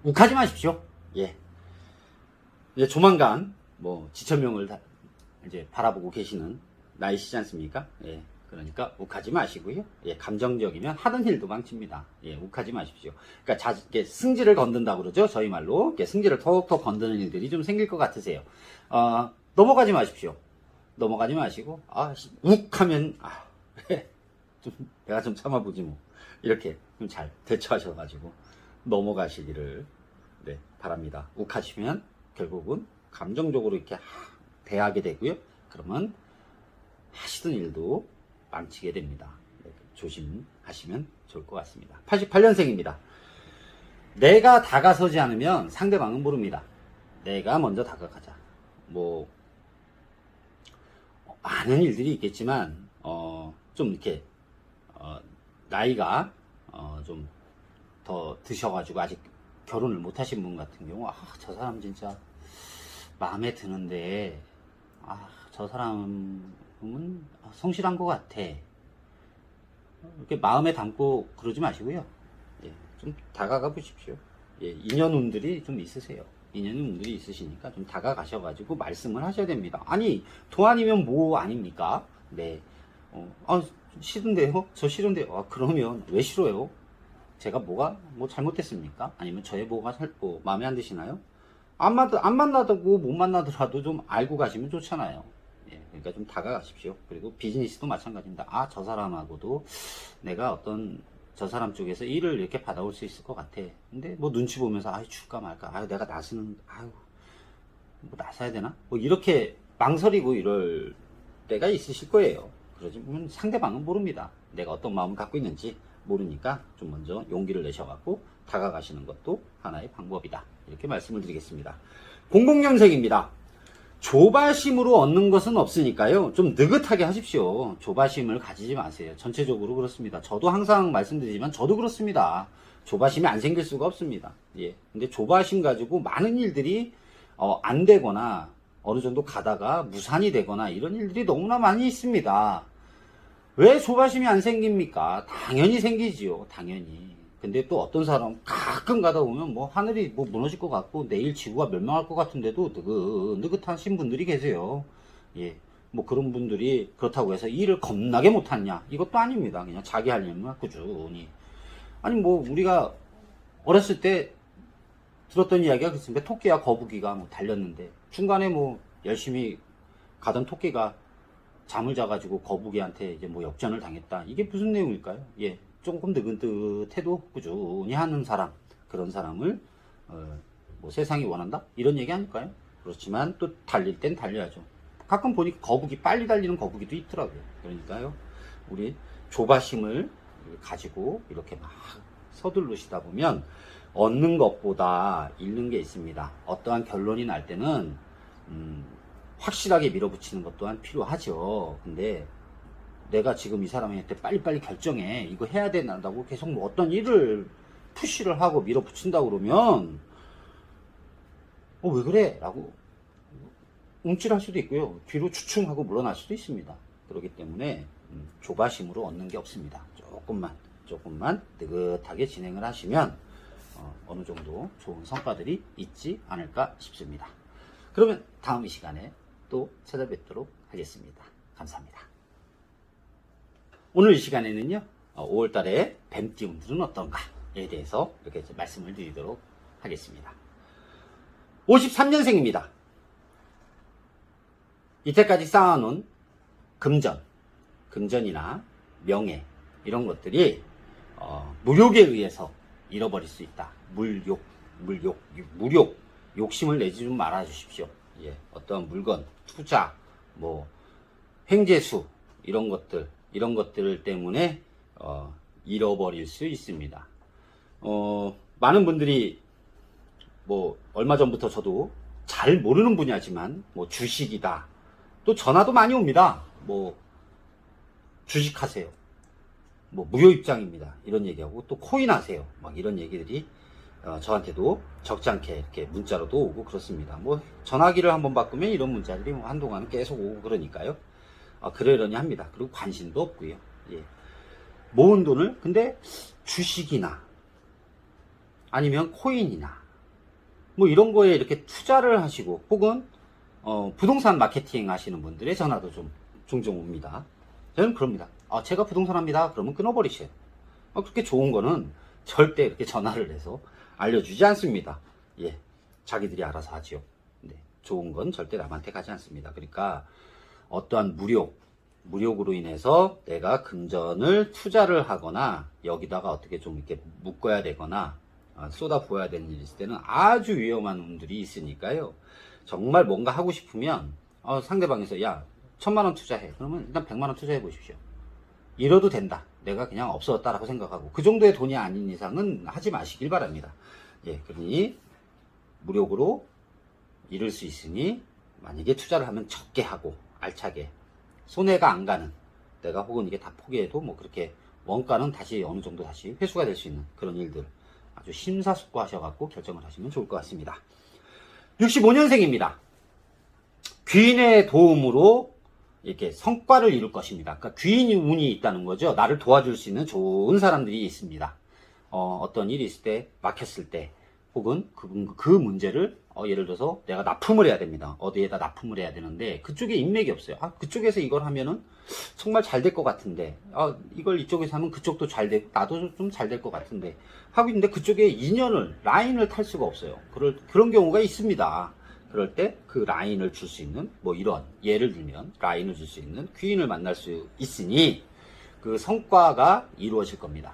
욱하지 마십시오. 이제 조만간 뭐 지천명을 이제 바라보고 계시는 나이시지 않습니까? 그러니까 욱하지 마시고요. 감정적이면 하던 일도 망칩니다. 욱하지 마십시오. 그러니까 승질을 건든다고 그러죠. 저희 말로 승질을 톡톡 건드는 일들이 좀 생길 것 같으세요. 넘어가지 마십시오. 넘어가지 마시고 욱하면 내가 좀 참아보지 뭐 이렇게 좀 잘 대처하셔가지고 넘어가시기를 바랍니다. 욱하시면 결국은 감정적으로 이렇게 대하게 되고요. 그러면 하시던 일도 망치게 됩니다. 조심하시면 좋을 것 같습니다. 88년생입니다. 내가 다가서지 않으면 상대방은 모릅니다. 내가 먼저 다가가자. 뭐 많은 일들이 있겠지만 좀 이렇게 나이가 좀 더 드셔가지고 아직 결혼을 못 하신 분 같은 경우 저 사람 진짜 마음에 드는데 저 사람은 성실한 것 같아. 이렇게 마음에 담고 그러지 마시고요. 좀 다가가 보십시오. 인연운들이 좀 있으세요. 인연운들이 있으시니까 좀 다가가셔가지고 말씀을 하셔야 됩니다. 아니 도안이면 뭐 아닙니까? 싫은데요? 저 싫은데요? 그러면 왜 싫어요? 제가 뭐가 뭐 잘못됐습니까? 아니면 저의 뭐가 마음에 안 드시나요? 안 만나고 못 만나더라도 좀 알고 가시면 좋잖아요. 그러니까 좀 다가가십시오. 그리고 비즈니스도 마찬가지입니다. 저 사람하고도 내가 어떤 저 사람 쪽에서 일을 이렇게 받아올 수 있을 것 같아. 근데 뭐 눈치 보면서 줄까 말까, 내가 나서는, 뭐 나서야 되나? 뭐 이렇게 망설이고 이럴 때가 있으실 거예요. 그러지만 상대방은 모릅니다. 내가 어떤 마음을 갖고 있는지 모르니까 좀 먼저 용기를 내셔갖고 다가가시는 것도 하나의 방법이다. 이렇게 말씀을 드리겠습니다. 00년생입니다. 조바심으로 얻는 것은 없으니까요. 좀 느긋하게 하십시오. 조바심을 가지지 마세요. 전체적으로 그렇습니다. 저도 항상 말씀드리지만 저도 그렇습니다. 조바심이 안 생길 수가 없습니다. 예. 근데 조바심 가지고 많은 일들이 안 되거나 어느 정도 가다가 무산이 되거나 이런 일들이 너무나 많이 있습니다. 왜 조바심이 안 생깁니까? 당연히 생기지요. 당연히. 근데 또 어떤 사람 가끔 가다 보면 뭐 하늘이 뭐 무너질 것 같고 내일 지구가 멸망할 것 같은데도 느긋하신 분들이 계세요. 예. 뭐 그런 분들이 그렇다고 해서 일을 겁나게 못하냐? 이것도 아닙니다. 그냥 자기 할 일만 꾸준히. 아니 뭐 우리가 어렸을 때 들었던 이야기가 그렇습니다. 토끼와 거북이가 뭐 달렸는데 중간에 뭐 열심히 가던 토끼가 잠을 자가지고 거북이한테 이제 뭐 역전을 당했다. 이게 무슨 내용일까요? 예. 조금 느긋해도 꾸준히 하는 사람, 그런 사람을 뭐 세상이 원한다? 이런 얘기 아닐까요? 그렇지만 또 달릴 땐 달려야죠. 가끔 보니까 거북이, 빨리 달리는 거북이도 있더라고요. 그러니까요, 우리 조바심을 가지고 이렇게 막 서두르시다 보면 얻는 것보다 잃는 게 있습니다. 어떠한 결론이 날 때는 확실하게 밀어붙이는 것 또한 필요하죠. 근데 내가 지금 이 사람한테 빨리빨리 결정해, 이거 해야 된다고 계속 뭐 어떤 일을 푸시를 하고 밀어붙인다 그러면 왜 그래? 라고 움찔할 수도 있고요. 뒤로 추춤하고 물러날 수도 있습니다. 그렇기 때문에 조바심으로 얻는 게 없습니다. 조금만 느긋하게 진행을 하시면 어느 정도 좋은 성과들이 있지 않을까 싶습니다. 그러면 다음 이 시간에 또 찾아뵙도록 하겠습니다. 감사합니다. 오늘 이 시간에는요, 5월달에 뱀 띠운들은 어떤가에 대해서 이렇게 말씀을 드리도록 하겠습니다. 53년생입니다. 이때까지 쌓아놓은 금전이나 명예 이런 것들이 무력에 의해서 잃어버릴 수 있다. 무력, 욕심을 내지 좀 말아 주십시오. 예, 어떤 물건, 투자, 뭐 횡재수 이런 것들 때문에 잃어버릴 수 있습니다. 많은 분들이 뭐 얼마 전부터 저도 잘 모르는 분야지만 뭐 주식이다. 또 전화도 많이 옵니다. 뭐 주식하세요. 뭐 무효입장입니다. 이런 얘기하고 또 코인 하세요. 막 이런 얘기들이 저한테도 적지 않게 이렇게 문자로도 오고 그렇습니다. 뭐 전화기를 한번 바꾸면 이런 문자들이 뭐 한동안 계속 오고 그러니까요. 그러려니 합니다. 그리고 관심도 없고요. 예. 모은 돈을 근데 주식이나 아니면 코인이나 뭐 이런 거에 이렇게 투자를 하시고 혹은 부동산 마케팅 하시는 분들의 전화도 좀 종종 옵니다. 저는 그럽니다. 제가 부동산 합니다. 그러면 끊어버리세요. 그렇게 좋은 거는 절대 이렇게 전화를 해서 알려주지 않습니다. 예, 자기들이 알아서 하지요. 네, 좋은 건 절대 남한테 가지 않습니다. 그러니까 어떠한 무력으로 인해서 내가 금전을 투자를 하거나 여기다가 어떻게 좀 이렇게 묶어야 되거나 쏟아 부어야 되는 일이 있을 때는 아주 위험한 운들이 있으니까요. 정말 뭔가 하고 싶으면 상대방에서 야 1000만원 투자해. 그러면 일단 100만원 투자해 보십시오. 이러도 된다. 내가 그냥 없어졌다라고 생각하고 그 정도의 돈이 아닌 이상은 하지 마시길 바랍니다. 예, 그러니 무력으로 잃을 수 있으니 만약에 투자를 하면 적게 하고 알차게 손해가 안 가는, 내가 혹은 이게 다 포기해도 뭐 그렇게 원가는 다시 어느 정도 다시 회수가 될 수 있는 그런 일들 아주 심사숙고하셔갖고 결정을 하시면 좋을 것 같습니다. 65년생입니다. 귀인의 도움으로 이렇게 성과를 이룰 것입니다. 그러니까 귀인이 운이 있다는 거죠. 나를 도와줄 수 있는 좋은 사람들이 있습니다. 어떤 일이 있을 때, 막혔을 때, 혹은 그 문제를 예를 들어서 내가 납품을 해야 됩니다. 어디에다 납품을 해야 되는데 그쪽에 인맥이 없어요. 그쪽에서 이걸 하면은 정말 잘 될 것 같은데 이걸 이쪽에서 하면 그쪽도 잘 돼, 나도 좀 잘 될 것 같은데 하고 있는데 그쪽에 라인을 탈 수가 없어요. 그런 경우가 있습니다. 그럴 때 그 라인을 줄 수 있는 뭐 이런 예를 들면 라인을 줄 수 있는 귀인을 만날 수 있으니 그 성과가 이루어질 겁니다.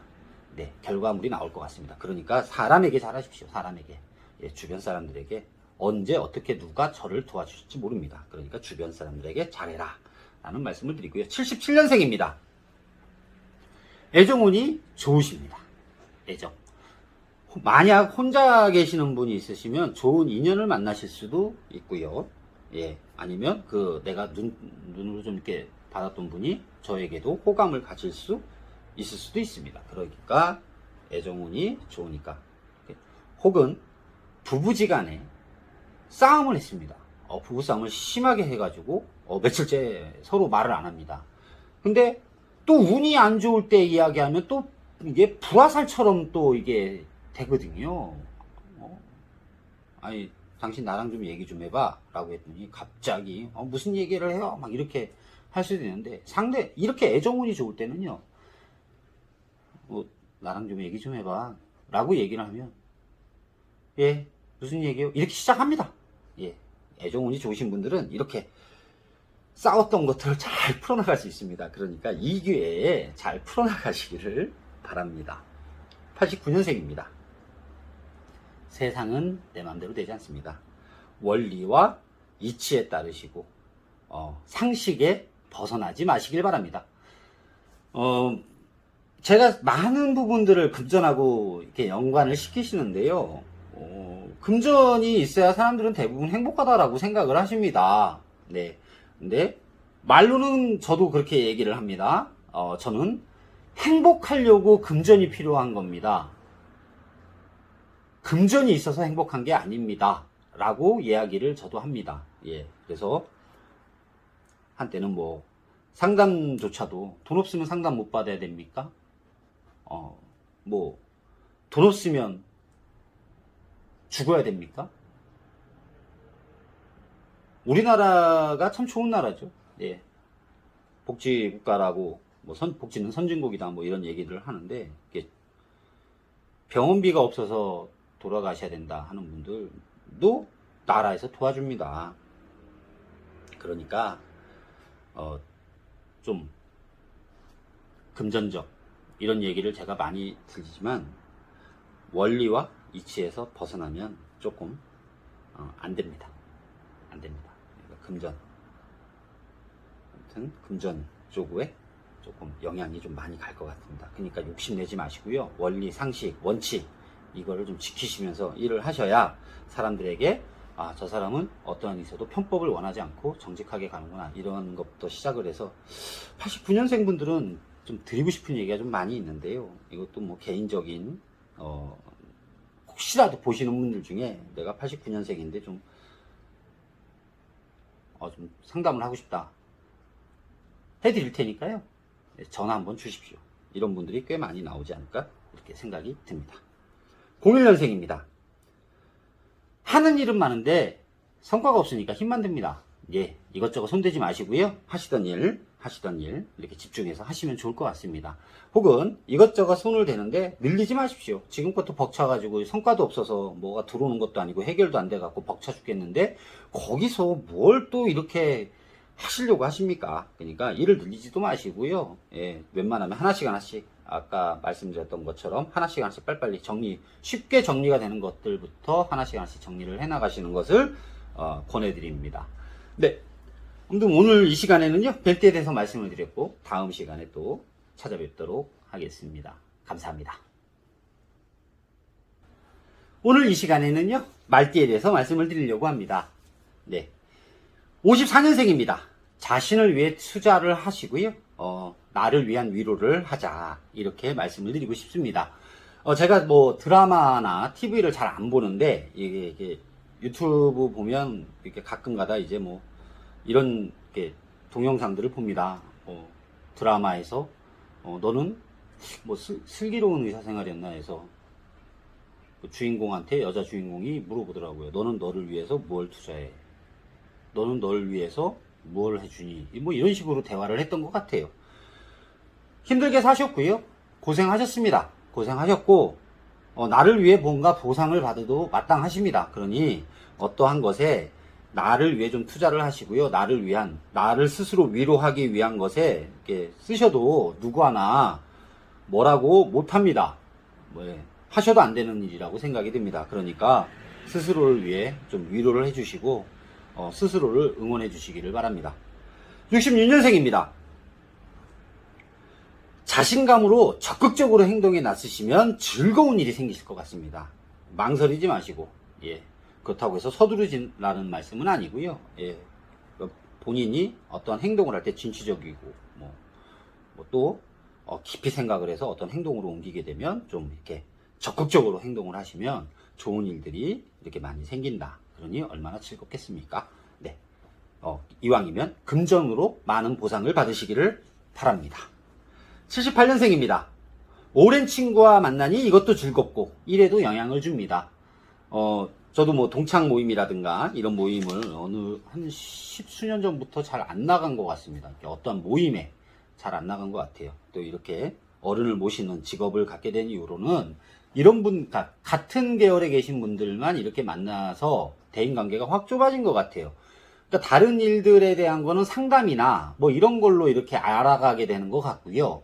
네, 결과물이 나올 것 같습니다. 그러니까 사람에게 잘하십시오. 사람에게. 예, 주변 사람들에게 언제 어떻게 누가 저를 도와주실지 모릅니다. 그러니까 주변 사람들에게 잘해라 라는 말씀을 드리고요. 77년생입니다. 애정운이 좋으십니다. 애정. 만약 혼자 계시는 분이 있으시면 좋은 인연을 만나실 수도 있고요. 예, 아니면 내가 눈으로 좀 이렇게 받았던 분이 저에게도 호감을 가질 수 있을 수도 있습니다. 그러니까 애정운이 좋으니까. 혹은 부부지간에 싸움을 했습니다. 부부싸움을 심하게 해가지고 며칠째 서로 말을 안 합니다. 근데 또 운이 안 좋을 때 이야기하면 또 이게 불화살처럼 또 이게 되거든요. 아니 당신 나랑 좀 얘기 좀 해봐 라고 했더니 갑자기 무슨 얘기를 해요? 막 이렇게 할 수도 있는데, 상대 이렇게 애정운이 좋을 때는요, 나랑 좀 얘기 좀 해봐 라고 얘기를 하면, 예, 무슨 얘기요? 이렇게 시작합니다. 예, 애정운이 좋으신 분들은 이렇게 싸웠던 것들을 잘 풀어나갈 수 있습니다. 그러니까 이 기회에 잘 풀어나가시기를 바랍니다. 89년생입니다. 세상은 내 마음대로 되지 않습니다. 원리와 이치에 따르시고 상식에 벗어나지 마시길 바랍니다. 제가 많은 부분들을 금전하고 이렇게 연관을 시키시는데요. 금전이 있어야 사람들은 대부분 행복하다라고 생각을 하십니다. 네. 근데 말로는 저도 그렇게 얘기를 합니다. 저는 행복하려고 금전이 필요한 겁니다. 금전이 있어서 행복한 게 아닙니다. 라고 이야기를 저도 합니다. 예. 그래서 한때는 상담조차도 돈 없으면 상담 못 받아야 됩니까? 돈 없으면 죽어야 됩니까? 우리나라가 참 좋은 나라죠. 예. 복지국가라고, 복지는 선진국이다, 이런 얘기를 하는데, 병원비가 없어서 돌아가셔야 된다 하는 분들도 나라에서 도와줍니다. 그러니까, 좀, 금전적, 이런 얘기를 제가 많이 드리지만, 원리와 이치에서 벗어나면 조금, 안 됩니다. 안 됩니다. 그러니까 금전. 아무튼, 금전 쪽에 조금 영향이 좀 많이 갈 것 같습니다. 그러니까 욕심내지 마시고요. 원리, 상식, 원칙, 이거를 좀 지키시면서 일을 하셔야 사람들에게, 저 사람은 어떠한 일에서도 편법을 원하지 않고 정직하게 가는구나. 이런 것부터 시작을 해서, 89년생 분들은 좀 드리고 싶은 얘기가 좀 많이 있는데요. 이것도 개인적인, 혹시라도 보시는 분들 중에 내가 89년생인데 좀 상담을 하고 싶다. 해드릴 테니까요. 전화 한번 주십시오. 이런 분들이 꽤 많이 나오지 않을까? 이렇게 생각이 듭니다. 01년생입니다. 하는 일은 많은데 성과가 없으니까 힘만 듭니다. 예, 이것저것 손대지 마시고요. 하시던 일 이렇게 집중해서 하시면 좋을 것 같습니다. 혹은 이것저것 손을 대는데 늘리지 마십시오. 지금 것도 벅차가지고 성과도 없어서 뭐가 들어오는 것도 아니고 해결도 안 돼갖고 벅차 죽겠는데 거기서 뭘 또 이렇게 하시려고 하십니까? 그러니까 일을 늘리지도 마시고요. 예, 웬만하면 하나씩 아까 말씀드렸던 것처럼 하나씩 빨리빨리 쉽게 정리가 되는 것들부터 하나씩 정리를 해나가시는 것을 권해드립니다. 네. 아무튼 오늘 이 시간에는요, 벨트에 대해서 말씀을 드렸고, 다음 시간에 또 찾아뵙도록 하겠습니다. 감사합니다. 오늘 이 시간에는요, 말띠에 대해서 말씀을 드리려고 합니다. 네. 54년생입니다. 자신을 위해 투자를 하시고요, 나를 위한 위로를 하자. 이렇게 말씀을 드리고 싶습니다. 제가 드라마나 TV를 잘 안 보는데, 이게 유튜브 보면 이렇게 가끔 가다 이제 이런 동영상들을 봅니다. 드라마에서 너는 슬기로운 의사생활이었나 해서 주인공한테 여자 주인공이 물어보더라고요. 너는 너를 위해서 뭘 투자해? 너는 너를 위해서 뭘 해주니? 이런 식으로 대화를 했던 것 같아요. 힘들게 사셨고요. 고생하셨습니다. 고생하셨고 나를 위해 뭔가 보상을 받아도 마땅하십니다. 그러니 어떠한 것에 나를 위해 좀 투자를 하시고요. 나를 스스로 위로하기 위한 것에 이렇게 쓰셔도 누구 하나 뭐라고 못합니다. 하셔도 안 되는 일이라고 생각이 듭니다. 그러니까 스스로를 위해 좀 위로를 해주시고 스스로를 응원해 주시기를 바랍니다. 66년생입니다. 자신감으로 적극적으로 행동에 나서시면 즐거운 일이 생기실 것 같습니다. 망설이지 마시고, 그렇다고 해서 서두르지라는 말씀은 아니고요. 본인이 어떤 행동을 할 때 진취적이고, 또 깊이 생각을 해서 어떤 행동으로 옮기게 되면 좀 이렇게 적극적으로 행동을 하시면 좋은 일들이 이렇게 많이 생긴다. 그러니 얼마나 즐겁겠습니까? 네. 이왕이면 금전으로 많은 보상을 받으시기를 바랍니다. 78년생입니다. 오랜 친구와 만나니 이것도 즐겁고 일에도 영향을 줍니다. 저도 뭐 동창 모임이라든가 이런 모임을 한 십수년 전부터 잘 안 나간 것 같습니다. 어떤 모임에 잘 안 나간 것 같아요. 또 이렇게 어른을 모시는 직업을 갖게 된 이후로는 이런 분, 같은 계열에 계신 분들만 이렇게 만나서 대인관계가 확 좁아진 것 같아요. 그러니까 다른 일들에 대한 거는 상담이나 뭐 이런 걸로 이렇게 알아가게 되는 것 같고요.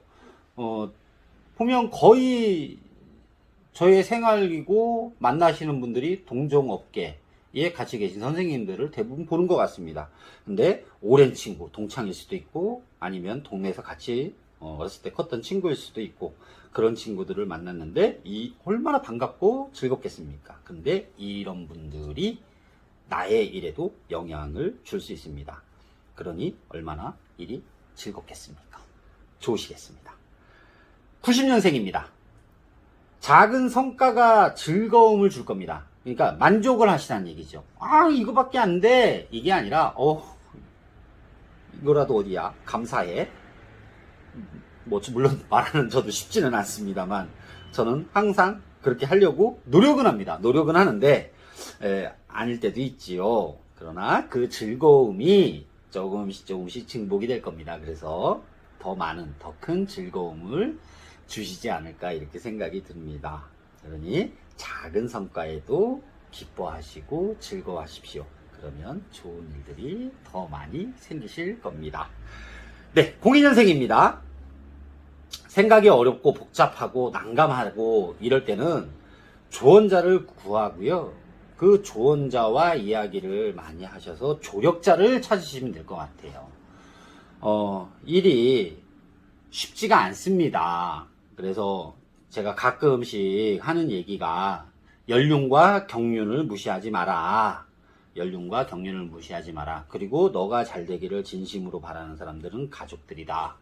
보면 거의 저의 생활이고 만나시는 분들이 동종업계에 같이 계신 선생님들을 대부분 보는 것 같습니다. 근데 오랜 친구, 동창일 수도 있고 아니면 동네에서 같이 어렸을 때 컸던 친구일 수도 있고 그런 친구들을 만났는데 얼마나 반갑고 즐겁겠습니까? 근데 이런 분들이 나의 일에도 영향을 줄 수 있습니다. 그러니 얼마나 일이 즐겁겠습니까? 좋으시겠습니다. 90년생입니다. 작은 성과가 즐거움을 줄 겁니다. 그러니까 만족을 하시라는 얘기죠. 이거밖에 안 돼. 이게 아니라 이거라도 어디야? 감사해. 물론 말하는 저도 쉽지는 않습니다만 저는 항상 그렇게 하려고 노력은 합니다. 노력은 하는데 아닐 때도 있지요. 그러나 그 즐거움이 조금씩 증복이 될 겁니다. 그래서 더 많은, 더 큰 즐거움을 주시지 않을까 이렇게 생각이 듭니다. 그러니 작은 성과에도 기뻐하시고 즐거워하십시오. 그러면 좋은 일들이 더 많이 생기실 겁니다. 네, 02년생입니다. 생각이 어렵고 복잡하고 난감하고 이럴 때는 조언자를 구하고요. 그 조언자와 이야기를 많이 하셔서 조력자를 찾으시면 될 것 같아요. 일이 쉽지가 않습니다. 그래서 제가 가끔씩 하는 얘기가 연륜과 경륜을 무시하지 마라. 연륜과 경륜을 무시하지 마라. 그리고 너가 잘 되기를 진심으로 바라는 사람들은 가족들이다.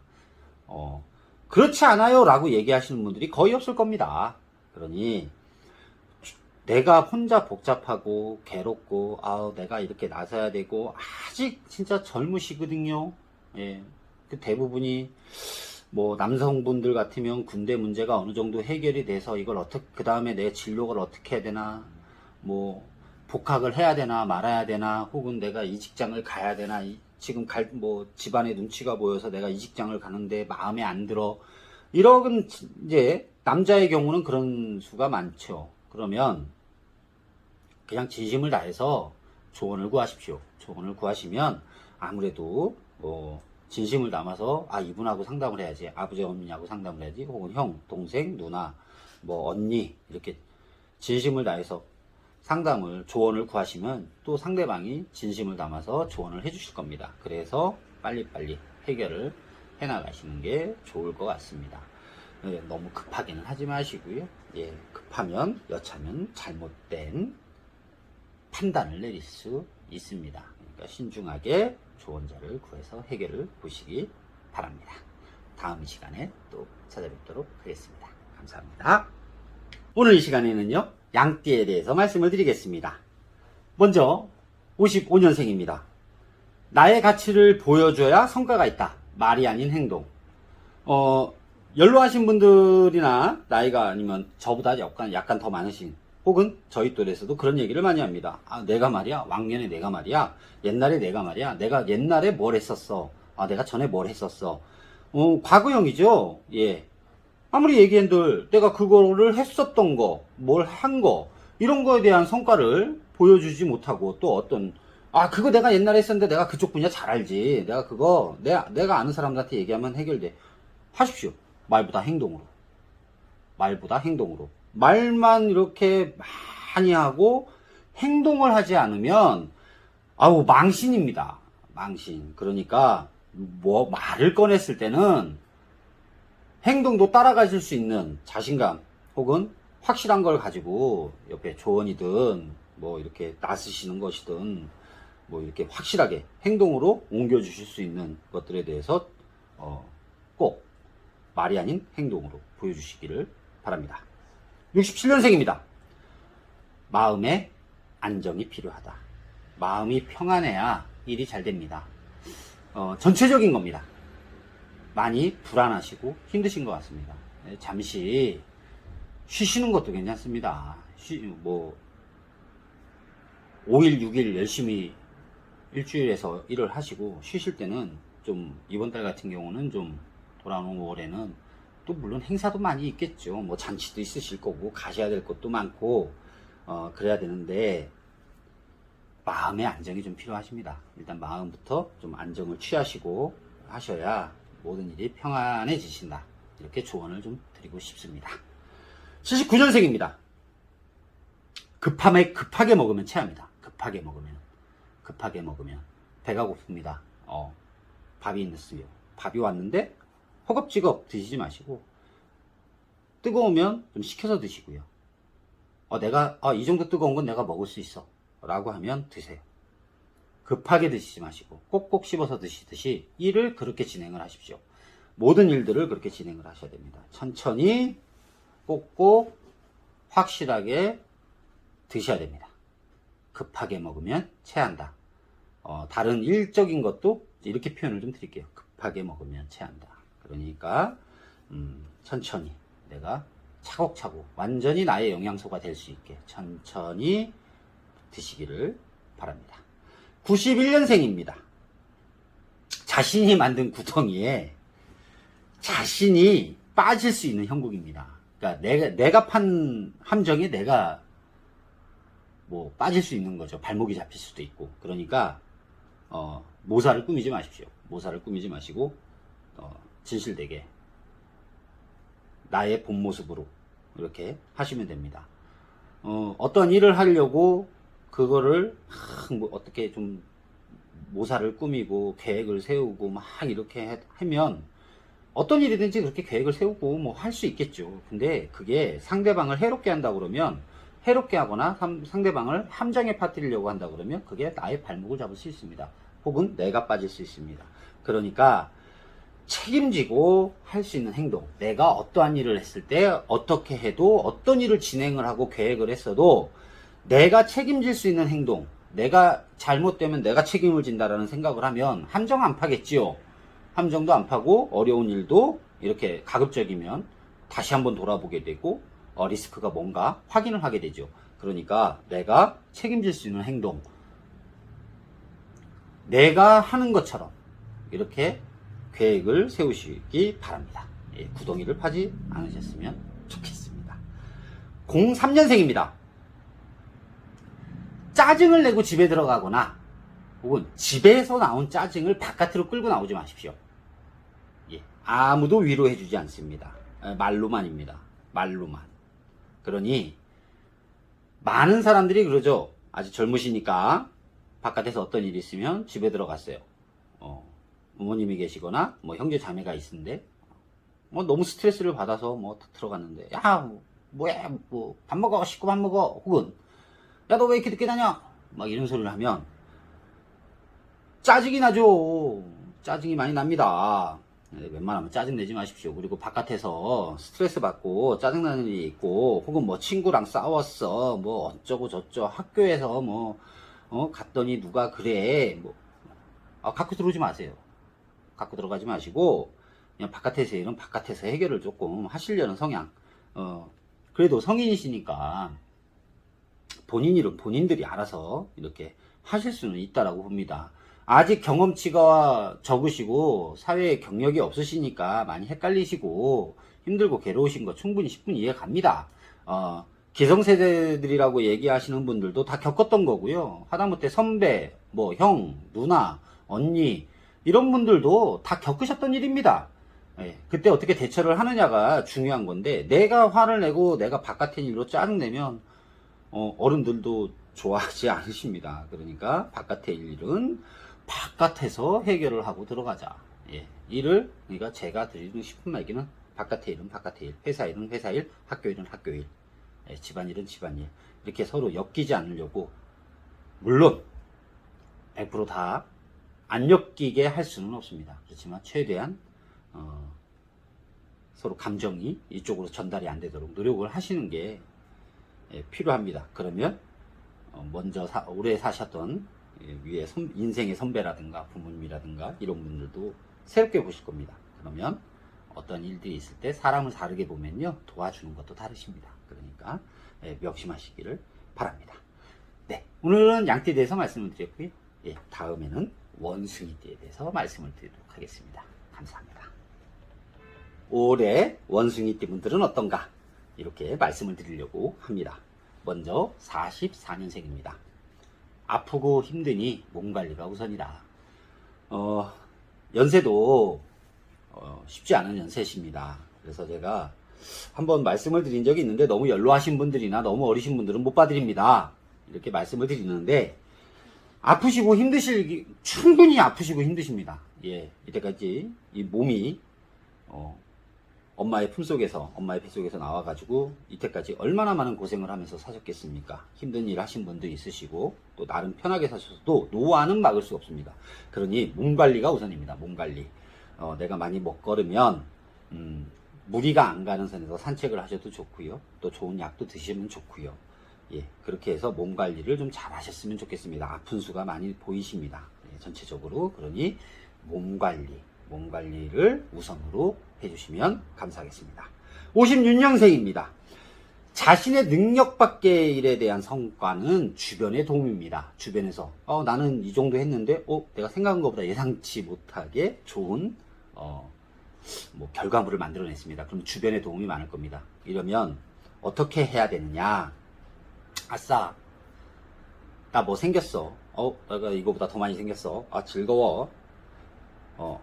그렇지 않아요 라고 얘기하시는 분들이 거의 없을 겁니다. 그러니 내가 혼자 복잡하고 괴롭고 내가 이렇게 나서야 되고 아직 진짜 젊으시거든요. 그 대부분이 남성분들 같으면 군대 문제가 어느 정도 해결이 돼서 이걸 그 다음에 내 진로를 어떻게 해야 되나, 복학을 해야 되나 말아야 되나, 혹은 내가 이 직장을 가야 되나, 지금 집안에 눈치가 보여서 내가 이 직장을 가는데 마음에 안 들어. 이런, 이제, 남자의 경우는 그런 수가 많죠. 그러면, 그냥 진심을 다해서 조언을 구하십시오. 조언을 구하시면, 아무래도, 진심을 담아서 이분하고 상담을 해야지, 아버지 어머니하고 상담을 해야지, 혹은 형, 동생, 누나, 언니 이렇게 진심을 다해서 조언을 구하시면 또 상대방이 진심을 담아서 조언을 해주실 겁니다. 그래서 빨리빨리 해결을 해나가시는 게 좋을 것 같습니다. 너무 급하게는 하지 마시고요. 급하면 여차면 잘못된 판단을 내릴 수 있습니다. 그러니까 신중하게 조언자를 구해서 해결을 보시기 바랍니다. 다음 시간에 또 찾아뵙도록 하겠습니다. 감사합니다. 오늘 이 시간에는요, 양띠에 대해서 말씀을 드리겠습니다. 먼저 55년생입니다. 나의 가치를 보여줘야 성과가 있다. 말이 아닌 행동. 연로하신 분들이나 나이가 아니면 저보다 약간 더 많으신, 혹은 저희 또래에서도 그런 얘기를 많이 합니다. 내가 말이야, 왕년에 내가 말이야, 옛날에 내가 말이야, 내가 옛날에 뭘 했었어, 내가 전에 뭘 했었어. 과거형이죠. 아무리 얘기한들 내가 그거를 했었던 거, 뭘 한 거, 이런 거에 대한 성과를 보여주지 못하고, 또 그거 내가 옛날에 했었는데 내가 그쪽 분야 잘 알지. 내가 그거 내가 아는 사람들한테 얘기하면 해결돼. 하십시오. 말보다 행동으로. 말보다 행동으로. 말만 이렇게 많이 하고 행동을 하지 않으면 아우 망신입니다. 망신. 그러니까 뭐 말을 꺼냈을 때는 행동도 따라가실 수 있는 자신감 혹은 확실한 걸 가지고 옆에 조언이든 뭐 이렇게 나서시는 것이든 뭐 이렇게 확실하게 행동으로 옮겨주실 수 있는 것들에 대해서 꼭 말이 아닌 행동으로 보여주시기를 바랍니다. 67년생입니다. 마음의 안정이 필요하다. 마음이 평안해야 일이 잘 됩니다. 전체적인 겁니다. 많이 불안하시고 힘드신 것 같습니다. 잠시 쉬시는 것도 괜찮습니다. 5일, 6일 열심히 일주일에서 일을 하시고 쉬실 때는 좀 이번 달 같은 경우는 좀 돌아오는 5월에는 또 물론 행사도 많이 있겠죠. 뭐 잔치도 있으실 거고 가셔야 될 것도 많고 그래야 되는데 마음의 안정이 좀 필요하십니다. 일단 마음부터 좀 안정을 취하시고 하셔야 모든 일이 평안해지신다. 이렇게 조언을 좀 드리고 싶습니다. 79년생입니다. 급하게 먹으면 체합니다. 급하게 먹으면 배가 고픕니다. 밥이 있었어요. 밥이 왔는데 허겁지겁 드시지 마시고 뜨거우면 좀 식혀서 드시고요. 내가 이 정도 뜨거운 건 내가 먹을 수 있어 라고 하면 드세요. 급하게 드시지 마시고 꼭꼭 씹어서 드시듯이 일을 그렇게 진행을 하십시오. 모든 일들을 그렇게 진행을 하셔야 됩니다. 천천히 꼭꼭 확실하게 드셔야 됩니다. 급하게 먹으면 체한다. 다른 일적인 것도 이렇게 표현을 좀 드릴게요. 급하게 먹으면 체한다. 그러니까 천천히 내가 차곡차곡 완전히 나의 영양소가 될 수 있게 천천히 드시기를 바랍니다. 91년생입니다. 자신이 만든 구덩이에 자신이 빠질 수 있는 형국입니다. 그러니까 내가 판 함정에 내가 뭐 빠질 수 있는 거죠. 발목이 잡힐 수도 있고. 그러니까 모사를 꾸미지 마십시오. 모사를 꾸미지 마시고 진실되게 나의 본 모습으로 이렇게 하시면 됩니다. 어떤 일을 하려고 그거를 뭐 어떻게 좀 모사를 꾸미고 계획을 세우고 막 이렇게 하면 어떤 일이든지 그렇게 계획을 세우고 뭐 할 수 있겠죠. 근데 그게 상대방을 해롭게 한다 그러면 해롭게 하거나 상대방을 함정에 빠뜨리려고 한다 그러면 그게 나의 발목을 잡을 수 있습니다. 혹은 내가 빠질 수 있습니다. 그러니까 책임지고 할 수 있는 행동, 내가 어떠한 일을 했을 때 어떻게 해도 어떤 일을 진행을 하고 계획을 했어도 내가 책임질 수 있는 행동, 내가 잘못되면 내가 책임을 진다라는 생각을 하면 함정 안 파겠지요. 함정도 안 파고 어려운 일도 이렇게 가급적이면 다시 한번 돌아보게 되고 리스크가 뭔가 확인을 하게 되죠. 그러니까 내가 책임질 수 있는 행동, 내가 하는 것처럼 이렇게 계획을 세우시기 바랍니다. 구덩이를 파지 않으셨으면 좋겠습니다. 03년생입니다. 짜증을 내고 집에 들어가거나 혹은 집에서 나온 짜증을 바깥으로 끌고 나오지 마십시오. 아무도 위로해주지 않습니다. 말로만입니다. 말로만. 그러니 많은 사람들이 그러죠. 아직 젊으시니까 바깥에서 어떤 일이 있으면 집에 들어갔어요. 부모님이 계시거나 뭐 형제 자매가 있는데 너무 스트레스를 받아서 들어갔는데 야 뭐야 뭐 밥 먹어 씻고 밥 먹어 혹은 야 너 왜 이렇게 늦게 다녀 막 이런 소리를 하면 짜증이 나죠. 짜증이 많이 납니다. 웬만하면 짜증 내지 마십시오. 그리고 바깥에서 스트레스 받고 짜증나는 일이 있고 혹은 뭐 친구랑 싸웠어 뭐 어쩌고 저쩌고 학교에서 갔더니 누가 그래 갖고 들어오지 마세요. 갖고 들어가지 마시고 그냥 바깥에서 일은 바깥에서 해결을 조금 하시려는 성향. 그래도 성인이시니까 본인 일은 본인들이 알아서 이렇게 하실 수는 있다라고 봅니다. 아직 경험치가 적으시고 사회에 경력이 없으시니까 많이 헷갈리시고 힘들고 괴로우신 거 충분히 10분 이해 갑니다. 기성세대들이라고 얘기하시는 분들도 다 겪었던 거고요. 하다못해 선배, 형, 누나, 언니 이런 분들도 다 겪으셨던 일입니다. 예, 그때 어떻게 대처를 하느냐가 중요한 건데, 내가 화를 내고 내가 바깥의 일로 짜증내면 어른들도 좋아하지 않으십니다. 그러니까 바깥의 일은 바깥에서 해결을 하고 들어가자. 예, 일을, 그러니까 제가 드리고 싶은 말기는 바깥의 일은 바깥의 일, 회사 일은 회사 일, 학교 일은 학교 일, 예, 집안일은 집안일. 이렇게 서로 엮이지 않으려고, 물론 100% 다 안 엮이게 할 수는 없습니다. 그렇지만 최대한 서로 감정이 이쪽으로 전달이 안 되도록 노력을 하시는 게 필요합니다. 그러면 먼저 오래 사셨던 위에 인생의 선배라든가 부모님이라든가 이런 분들도 새롭게 보실 겁니다. 그러면 어떤 일들이 있을 때 사람을 다르게 보면요, 도와주는 것도 다르십니다. 그러니까 명심하시기를 바랍니다. 네, 오늘은 양띠에 대해서 말씀을 드렸고요. 예, 다음에는 원숭이띠에 대해서 말씀을 드리도록 하겠습니다. 감사합니다. 올해 원숭이띠 분들은 어떤가? 이렇게 말씀을 드리려고 합니다. 먼저 44년생입니다. 아프고 힘드니 몸 관리가 우선이다. 연세도 쉽지 않은 연세십니다. 그래서 제가 한번 말씀을 드린 적이 있는데, 너무 연로하신 분들이나 너무 어리신 분들은 못 봐드립니다. 이렇게 말씀을 드리는데, 아프시고 충분히 아프시고 힘드십니다. 예, 이때까지 이 몸이 엄마의 품속에서, 엄마의 뱃속에서 나와가지고 이때까지 얼마나 많은 고생을 하면서 사셨겠습니까? 힘든 일 하신 분도 있으시고, 또 나름 편하게 사셔도 노화는 막을 수 없습니다. 그러니 몸 관리가 우선입니다. 몸 관리. 내가 많이 먹거르면 무리가 안 가는 선에서 산책을 하셔도 좋고요. 또 좋은 약도 드시면 좋고요. 예, 그렇게 해서 몸 관리를 좀 잘 하셨으면 좋겠습니다. 아픈 수가 많이 보이십니다. 예, 전체적으로. 그러니 몸 관리를 우선으로 해주시면 감사하겠습니다. 56년생입니다. 자신의 능력 밖의 일에 대한 성과는 주변의 도움입니다. 주변에서 나는 이 정도 했는데 내가 생각한 것보다 예상치 못하게 좋은 결과물을 만들어냈습니다. 그럼 주변의 도움이 많을 겁니다. 이러면 어떻게 해야 되느냐? 아싸, 나 뭐 생겼어. 내가 이거보다 더 많이 생겼어. 즐거워.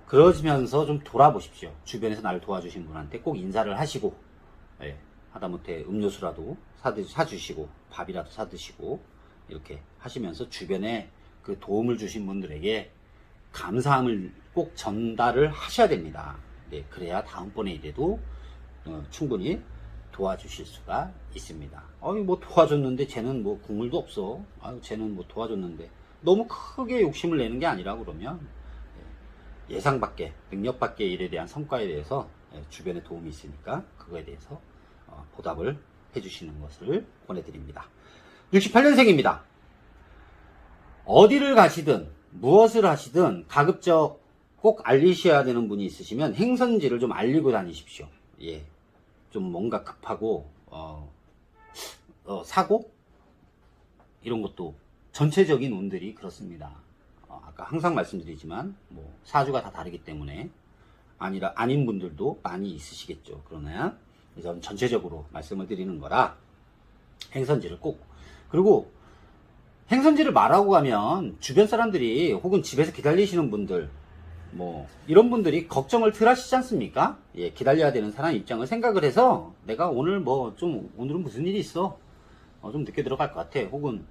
그러시면서 좀 돌아보십시오. 주변에서 나를 도와주신 분한테 꼭 인사를 하시고, 예, 하다못해 음료수라도 사주시고, 밥이라도 사드시고, 이렇게 하시면서 주변에 그 도움을 주신 분들에게 감사함을 꼭 전달을 하셔야 됩니다. 네, 그래야 다음번에 일에도 충분히 도와주실 수가 있습니다. 뭐 도와줬는데 쟤는 뭐 국물도 없어. 쟤는 뭐 도와줬는데, 너무 크게 욕심을 내는 게 아니라, 그러면 예상 밖의, 능력 밖의 일에 대한 성과에 대해서 주변에 도움이 있으니까 그거에 대해서 보답을 해주시는 것을 권해드립니다. 68년생입니다. 어디를 가시든 무엇을 하시든 가급적 꼭 알리셔야 되는 분이 있으시면 행선지를 좀 알리고 다니십시오. 예, 좀 뭔가 급하고 사고 이런 것도 전체적인 운들이 그렇습니다. 아까 항상 말씀드리지만 사주가 다 다르기 때문에 아닌 분들도 많이 있으시겠죠. 그러나 저는 전체적으로 말씀을 드리는 거라 행선지를 꼭, 그리고 행선지를 말하고 가면 주변 사람들이 혹은 집에서 기다리시는 분들 이런 분들이 걱정을 덜 하시지 않습니까? 예, 기다려야 되는 사람 입장을 생각을 해서 내가 오늘은 무슨 일이 있어, 좀 늦게 들어갈 것 같아, 혹은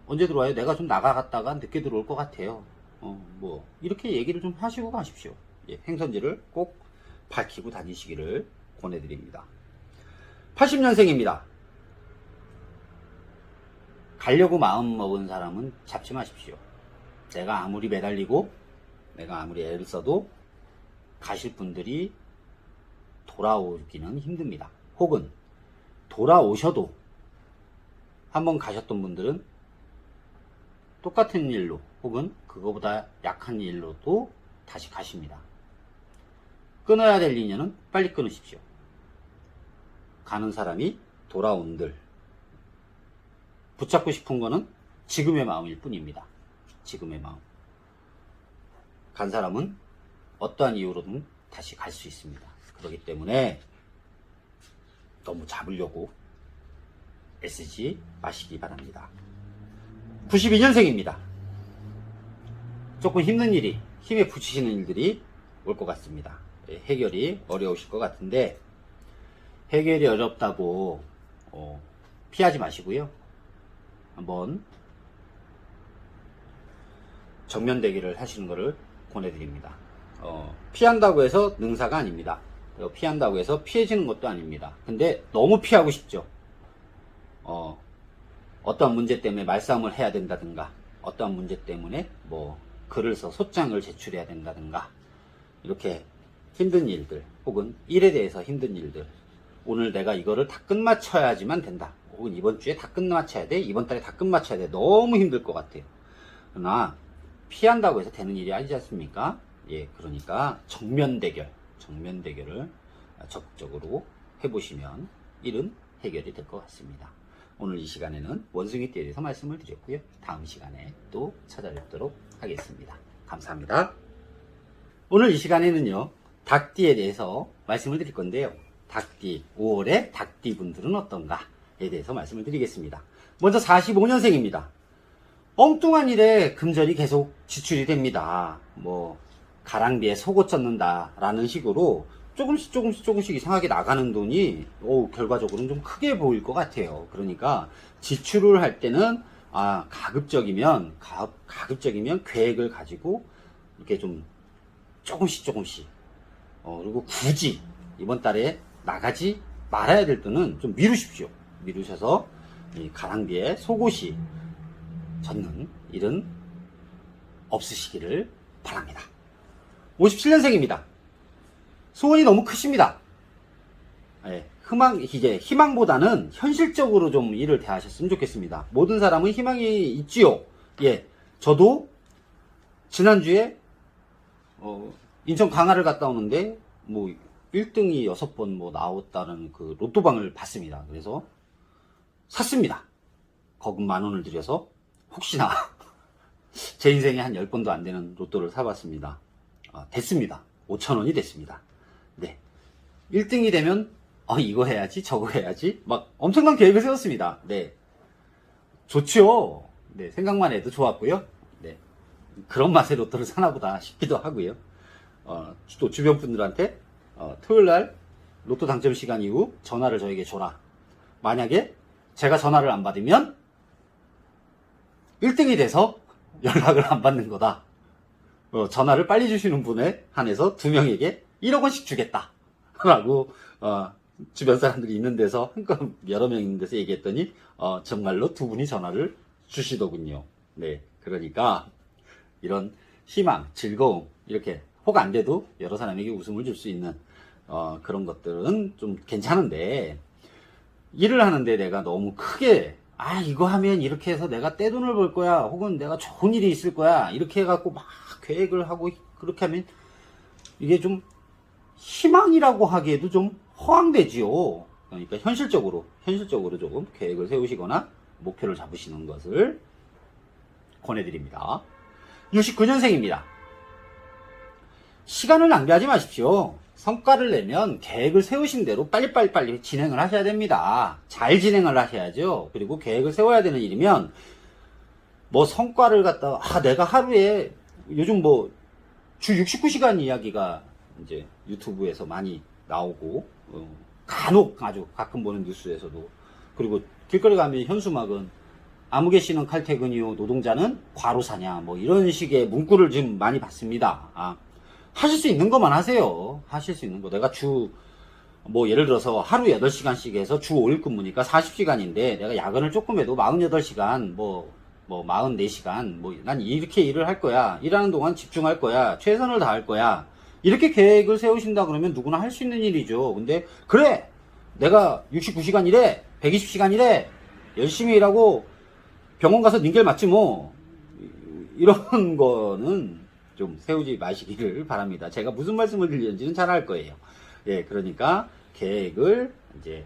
언제 들어와요? 내가 좀 나가갔다가 늦게 들어올 것 같아요. 이렇게 얘기를 좀 하시고 가십시오. 예, 행선지를 꼭 밝히고 다니시기를 권해드립니다. 80년생입니다. 가려고 마음 먹은 사람은 잡지 마십시오. 내가 아무리 매달리고 내가 아무리 애를 써도 가실 분들이 돌아오기는 힘듭니다. 혹은 돌아오셔도 한번 가셨던 분들은 똑같은 일로 혹은 그거보다 약한 일로도 다시 가십니다. 끊어야 될 인연은 빨리 끊으십시오. 가는 사람이 돌아온들, 붙잡고 싶은 거는 지금의 마음일 뿐입니다. 지금의 마음. 간 사람은 어떠한 이유로든 다시 갈 수 있습니다. 그렇기 때문에 너무 잡으려고 애쓰지 마시기 바랍니다. 92년생입니다. 조금 힘든 일이, 힘에 부치시는 일들이 올 것 같습니다. 해결이 어려우실 것 같은데, 해결이 어렵다고 피하지 마시고요. 한번 정면 대결을 하시는 것을 권해드립니다. 피한다고 해서 능사가 아닙니다. 피한다고 해서 피해지는 것도 아닙니다. 근데 너무 피하고 싶죠. 어떤 문제 때문에 말싸움을 해야 된다든가, 어떤 문제 때문에 뭐 글을 써 소장을 제출해야 된다든가, 이렇게 힘든 일들, 혹은 일에 대해서 힘든 일들, 오늘 내가 이거를 다 끝마쳐야지만 된다, 혹은 이번 주에 다 끝마쳐야 돼, 이번 달에 다 끝마쳐야 돼, 너무 힘들 것 같아요. 그러나 피한다고 해서 되는 일이 아니지 않습니까? 예, 그러니까 정면 대결을 적극적으로 해보시면 일은 해결이 될 것 같습니다. 오늘 이 시간에는 원숭이띠에 대해서 말씀을 드렸고요. 다음 시간에 또 찾아뵙도록 하겠습니다. 감사합니다. 오늘 이 시간에는요, 닭띠에 대해서 말씀을 드릴 건데요. 닭띠, 5월에 닭띠 분들은 어떤가에 대해서 말씀을 드리겠습니다. 먼저 45년생입니다. 엉뚱한 일에 금전이 계속 지출이 됩니다. 뭐 가랑비에 속옷 젖는다 라는 식으로 조금씩 이상하게 나가는 돈이 결과적으로는 좀 크게 보일 것 같아요. 그러니까 지출을 할 때는 가급적이면 계획을 가지고 이렇게 좀 조금씩 그리고 굳이 이번 달에 나가지 말아야 될 돈은 좀 미루십시오. 미루셔서 이 가랑비에 속옷이 젖는 일은 없으시기를 바랍니다. 57년생입니다. 소원이 너무 크십니다. 예, 희망보다는 현실적으로 좀 일을 대하셨으면 좋겠습니다. 모든 사람은 희망이 있지요. 예, 저도 지난주에 인천 강화를 갔다 오는데 뭐 1등이 6번 뭐 나왔다는 그 로또방을 봤습니다. 그래서 샀습니다. 거금 10,000원을 들여서 혹시나 제 인생에 한 10번도 안 되는 로또를 사봤습니다. 됐습니다. 5,000원이 됐습니다. 네. 1등이 되면 이거 해야지 저거 해야지 막 엄청난 계획을 세웠습니다. 네. 좋죠. 네, 생각만 해도 좋았고요. 네. 그런 맛의 로또를 사나보다 싶기도 하고요. 또 주변 분들한테 토요일날 로또 당첨 시간 이후 전화를 저에게 줘라. 만약에 제가 전화를 안 받으면 1등이 돼서 연락을 안 받는 거다. 전화를 빨리 주시는 분에 한해서 2명에게 1억 원씩 주겠다. 라고 주변 사람들이 있는 데서 한껏 여러 명 있는 데서 얘기했더니 정말로 2분이 전화를 주시더군요. 네, 그러니까 이런 희망, 즐거움 이렇게 혹 안 돼도 여러 사람에게 웃음을 줄 수 있는 그런 것들은 좀 괜찮은데, 일을 하는데 내가 너무 크게 이거 하면 이렇게 해서 내가 떼돈을 벌 거야, 혹은 내가 좋은 일이 있을 거야, 이렇게 해갖고 막 계획을 하고 그렇게 하면 이게 좀 희망이라고 하기에도 좀 허황되지요. 그러니까 현실적으로 조금 계획을 세우시거나 목표를 잡으시는 것을 권해드립니다. 69년생입니다. 시간을 낭비하지 마십시오. 성과를 내면 계획을 세우신 대로 빨리 진행을 하셔야 됩니다. 잘 진행을 하셔야죠. 그리고 계획을 세워야 되는 일이면 뭐 성과를 갖다가 내가 하루에 요즘 뭐 주 69시간 이야기가 이제 유튜브에서 많이 나오고 간혹 아주 가끔 보는 뉴스에서도, 그리고 길거리 가면 현수막은 아무개 씨는 칼퇴근이요, 노동자는 과로사냐, 뭐 이런 식의 문구를 지금 많이 봤습니다. 하실 수 있는 것만 하세요. 하실 수 있는 거. 내가 뭐 예를 들어서 하루 8시간씩 해서 주 5일 근무니까 40시간인데 내가 야근을 조금 해도 48시간, 뭐 44시간, 난 이렇게 일을 할 거야. 일하는 동안 집중할 거야. 최선을 다할 거야. 이렇게 계획을 세우신다 그러면 누구나 할 수 있는 일이죠. 근데 그래, 내가 69시간 일해, 120시간 일해, 열심히 일하고 병원 가서 닌겔 맞지 뭐, 이런 거는 좀 세우지 마시기를 바랍니다. 제가 무슨 말씀을 드리는지는 잘 알 거예요. 예, 그러니까 계획을 이제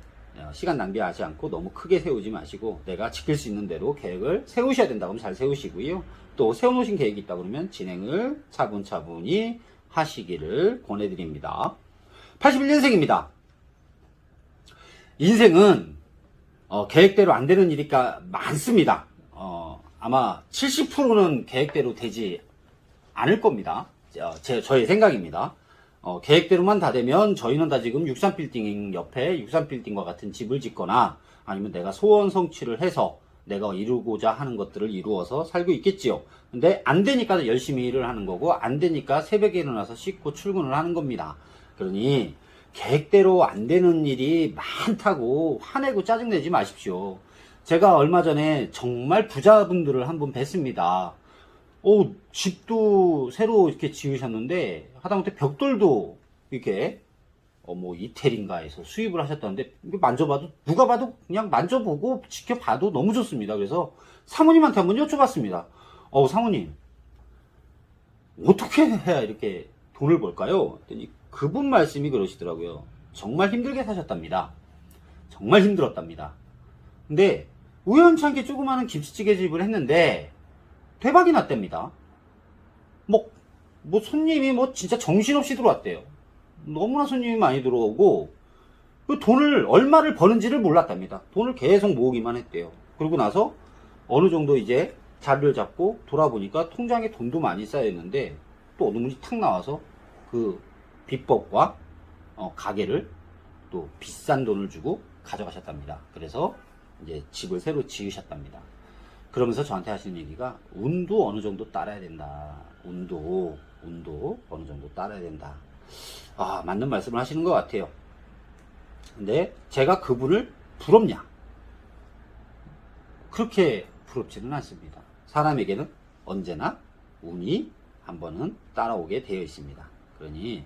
시간 낭비하지 않고 너무 크게 세우지 마시고 내가 지킬 수 있는 대로 계획을 세우셔야 된다 그러면 잘 세우시고요. 또 세워놓으신 계획이 있다 그러면 진행을 차분차분히 하시기를 권해드립니다. 81년생입니다. 인생은 계획대로 안 되는 일이 많습니다. 아마 70%는 계획대로 되지 않을 겁니다. 저의 생각입니다. 계획대로만 다 되면 저희는 다 지금 63빌딩 옆에 63빌딩과 같은 집을 짓거나 아니면 내가 소원 성취를 해서 내가 이루고자 하는 것들을 이루어서 살고 있겠지요. 근데 안 되니까 열심히 일을 하는 거고 안 되니까 새벽에 일어나서 씻고 출근을 하는 겁니다. 그러니 계획대로 안 되는 일이 많다고 화내고 짜증내지 마십시오. 제가 얼마 전에 정말 부자분들을 한번 뵀습니다. 집도 새로 이렇게 지으셨는데 하다못해 벽돌도 이렇게 뭐 이태리인가에서 수입을 하셨다는데 만져봐도 누가 봐도 그냥 만져보고 지켜봐도 너무 좋습니다. 그래서 사모님한테 한번 여쭤봤습니다. 사모님 어떻게 해야 이렇게 돈을 벌까요? 그랬더니 그분 말씀이 그러시더라고요. 정말 힘들게 사셨답니다. 정말 힘들었답니다. 근데 우연찮게 조그마한 김치찌개 집을 했는데 대박이 났답니다. 뭐 손님이 진짜 정신없이 들어왔대요. 너무나 손님이 많이 들어오고 그 돈을 얼마를 버는지를 몰랐답니다. 돈을 계속 모으기만 했대요. 그러고 나서 어느 정도 이제 자리를 잡고 돌아보니까 통장에 돈도 많이 쌓여있는데 또 어느 분이 탁 나와서 그 비법과 가게를 또 비싼 돈을 주고 가져가셨답니다. 그래서 이제 집을 새로 지으셨답니다. 그러면서 저한테 하시는 얘기가 운도 어느 정도 따라야 된다. 운도 어느 정도 따라야 된다. 맞는 말씀을 하시는 것 같아요. 근데 제가 그분을 부럽냐? 그렇게 부럽지는 않습니다. 사람에게는 언제나 운이 한 번은 따라오게 되어 있습니다. 그러니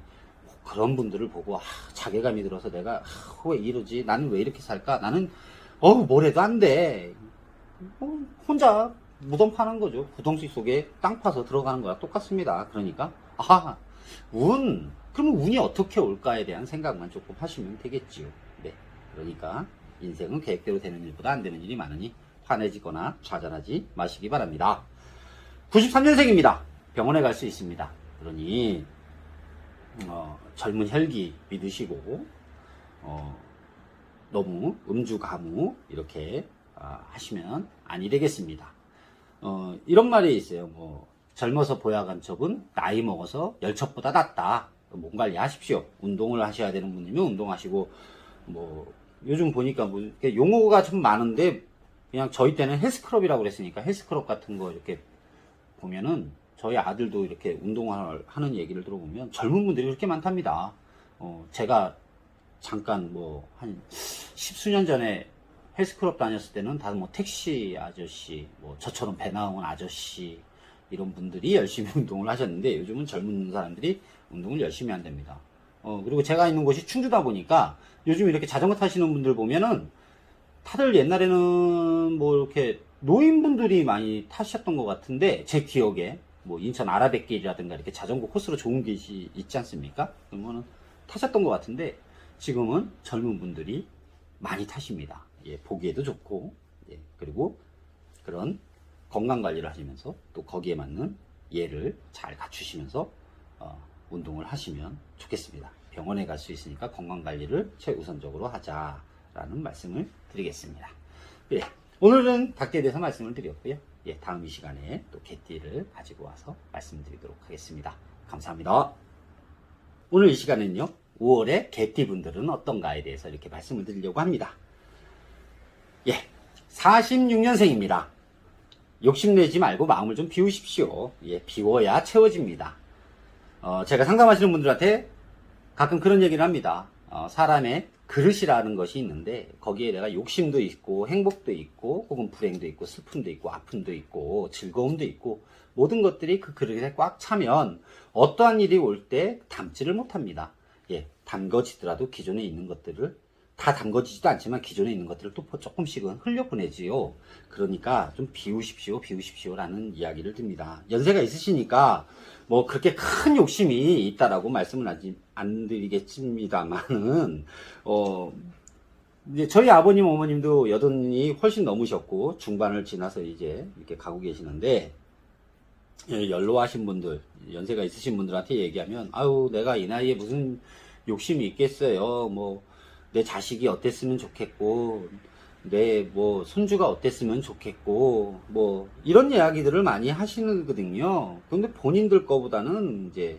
그런 분들을 보고 자괴감이 들어서 내가 왜 이러지? 나는 왜 이렇게 살까? 나는 뭘 해도 안 돼. 혼자 무덤 파는 거죠. 구덩이 속에 땅 파서 들어가는 거랑 똑같습니다. 그러니까 그러면 운이 어떻게 올까에 대한 생각만 조금 하시면 되겠지요. 네, 그러니까 인생은 계획대로 되는 일보다 안 되는 일이 많으니 화내지거나 좌절하지 마시기 바랍니다. 93년생입니다. 병원에 갈 수 있습니다. 그러니 젊은 혈기 믿으시고 너무 음주가무 이렇게 하시면 아니 되겠습니다. 이런 말이 있어요. 젊어서 보약한 첩은 나이 먹어서 열첩보다 낫다. 몸 관리 하십시오. 운동을 하셔야 되는 분이면 운동하시고 요즘 보니까 용어가 좀 많은데 그냥 저희 때는 헬스클럽이라고 그랬으니까 헬스클럽 같은 거 이렇게 보면은 저희 아들도 이렇게 운동을 하는 얘기를 들어보면 젊은 분들이 그렇게 많답니다. 제가 잠깐 한 십수년 전에 헬스클럽 다녔을 때는 다들 택시 아저씨, 저처럼 배 나온 아저씨, 이런 분들이 열심히 운동을 하셨는데 요즘은 젊은 사람들이 운동을 열심히 한답니다. 그리고 제가 있는 곳이 충주다 보니까 요즘 이렇게 자전거 타시는 분들 보면은 다들 옛날에는 이렇게 노인분들이 많이 타셨던 것 같은데 제 기억에 인천 아라뱃길이라든가 이렇게 자전거 코스로 좋은 곳이 있지 않습니까? 그러면은 타셨던 것 같은데 지금은 젊은 분들이 많이 타십니다. 보기에도 좋고, 그리고 그런 건강 관리를 하시면서 또 거기에 맞는 예를 잘 갖추시면서 운동을 하시면 좋겠습니다. 병원에 갈 수 있으니까 건강 관리를 최우선적으로 하자라는 말씀을 드리겠습니다. 오늘은 닭띠에 대해서 말씀을 드렸고요. 다음 이 시간에 또 개띠를 가지고 와서 말씀드리도록 하겠습니다. 감사합니다. 오늘 이 시간에는요, 5월에 개띠 분들은 어떤가에 대해서 이렇게 말씀을 드리려고 합니다. 46년생입니다. 욕심내지 말고 마음을 좀 비우십시오. 비워야 채워집니다. 제가 상담하시는 분들한테 가끔 그런 얘기를 합니다. 사람의 그릇이라는 것이 있는데 거기에 내가 욕심도 있고 행복도 있고 혹은 불행도 있고 슬픔도 있고 아픔도 있고 즐거움도 있고 모든 것들이 그 그릇에 꽉 차면 어떠한 일이 올 때 담지를 못합니다. 담궈지더라도 기존에 있는 것들을 다 담궈지지도 않지만 기존에 있는 것들을 또 조금씩은 흘려보내지요. 그러니까 좀 비우십시오 라는 이야기를 드립니다. 연세가 있으시니까 그렇게 큰 욕심이 있다라고 말씀을 안 드리겠습니다만은 이제 저희 아버님 어머님도 여든이 훨씬 넘으셨고 중반을 지나서 이제 이렇게 가고 계시는데 연로하신 분들, 연세가 있으신 분들한테 얘기하면 내가 이 나이에 무슨 욕심이 있겠어요. 내 자식이 어땠으면 좋겠고, 내 손주가 어땠으면 좋겠고, 이런 이야기들을 많이 하시거든요. 근데 본인들 거보다는 이제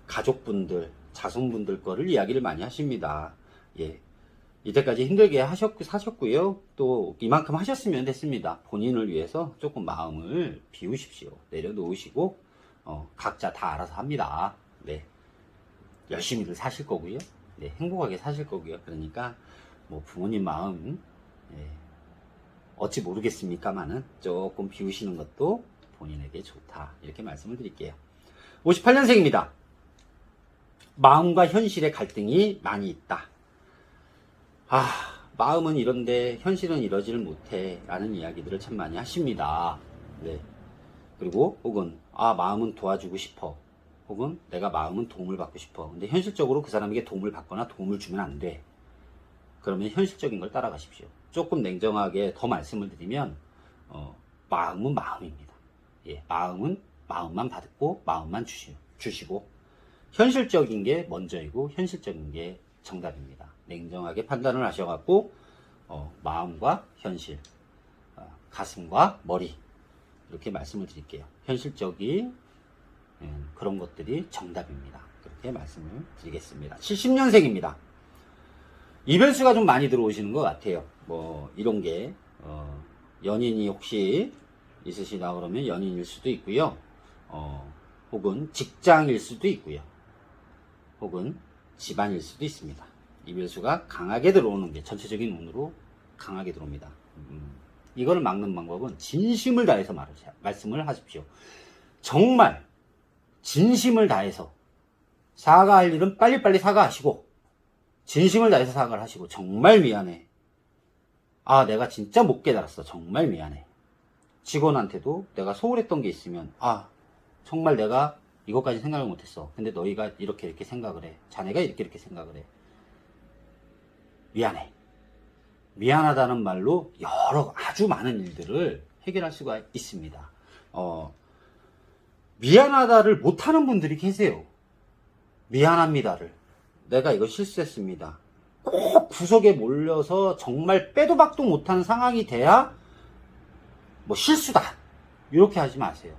가족분들, 자손분들 거를 이야기를 많이 하십니다. 예. 이때까지 힘들게 사셨고요. 또 이만큼 하셨으면 됐습니다. 본인을 위해서 조금 마음을 비우십시오. 내려놓으시고 각자 다 알아서 합니다. 네. 열심히들 사실 거고요. 네. 행복하게 사실 거고요. 그러니까 뭐 부모님 마음 어찌 모르겠습니까만은 조금 비우시는 것도 본인에게 좋다. 이렇게 말씀을 드릴게요. 58년생입니다. 마음과 현실의 갈등이 많이 있다. 마음은 이런데 현실은 이러지를 못해 라는 이야기들을 참 많이 하십니다. 네. 그리고 혹은 마음은 도와주고 싶어, 혹은 내가 마음은 도움을 받고 싶어. 근데 현실적으로 그 사람에게 도움을 받거나 도움을 주면 안 돼. 그러면 현실적인 걸 따라가십시오. 조금 냉정하게 더 말씀을 드리면 마음은 마음입니다. 예, 마음은 마음만 받고 마음만 주시고 현실적인 게 먼저이고 현실적인 게 정답입니다. 냉정하게 판단을 하셔갖고 마음과 현실, 가슴과 머리 이렇게 말씀을 드릴게요. 현실적인 그런 것들이 정답입니다. 그렇게 말씀을 드리겠습니다. 70년생입니다. 이별수가 좀 많이 들어오시는 것 같아요. 뭐 이런 게 연인이 혹시 있으시다 그러면 연인일 수도 있고요. 혹은 직장일 수도 있고요. 혹은 집안일 수도 있습니다. 이별수가 강하게 들어오는 게 전체적인 운으로 강하게 들어옵니다. 이걸 막는 방법은 진심을 다해서 말씀을 하십시오. 정말 진심을 다해서 사과할 일은 빨리빨리 사과하시고 진심을 다해서 사과를 하시고 정말 미안해. 내가 진짜 못 깨달았어. 정말 미안해. 직원한테도 내가 소홀했던 게 있으면 정말 내가 이것까지 생각을 못했어. 근데 너희가 이렇게 생각을 해. 자네가 이렇게 생각을 해. 미안해. 미안하다는 말로 아주 많은 일들을 해결할 수가 있습니다. 미안하다를 못하는 분들이 계세요. 미안합니다를. 내가 이거 실수했습니다. 꼭 구석에 몰려서 정말 빼도 박도 못하는 상황이 돼야 뭐 실수다. 이렇게 하지 마세요.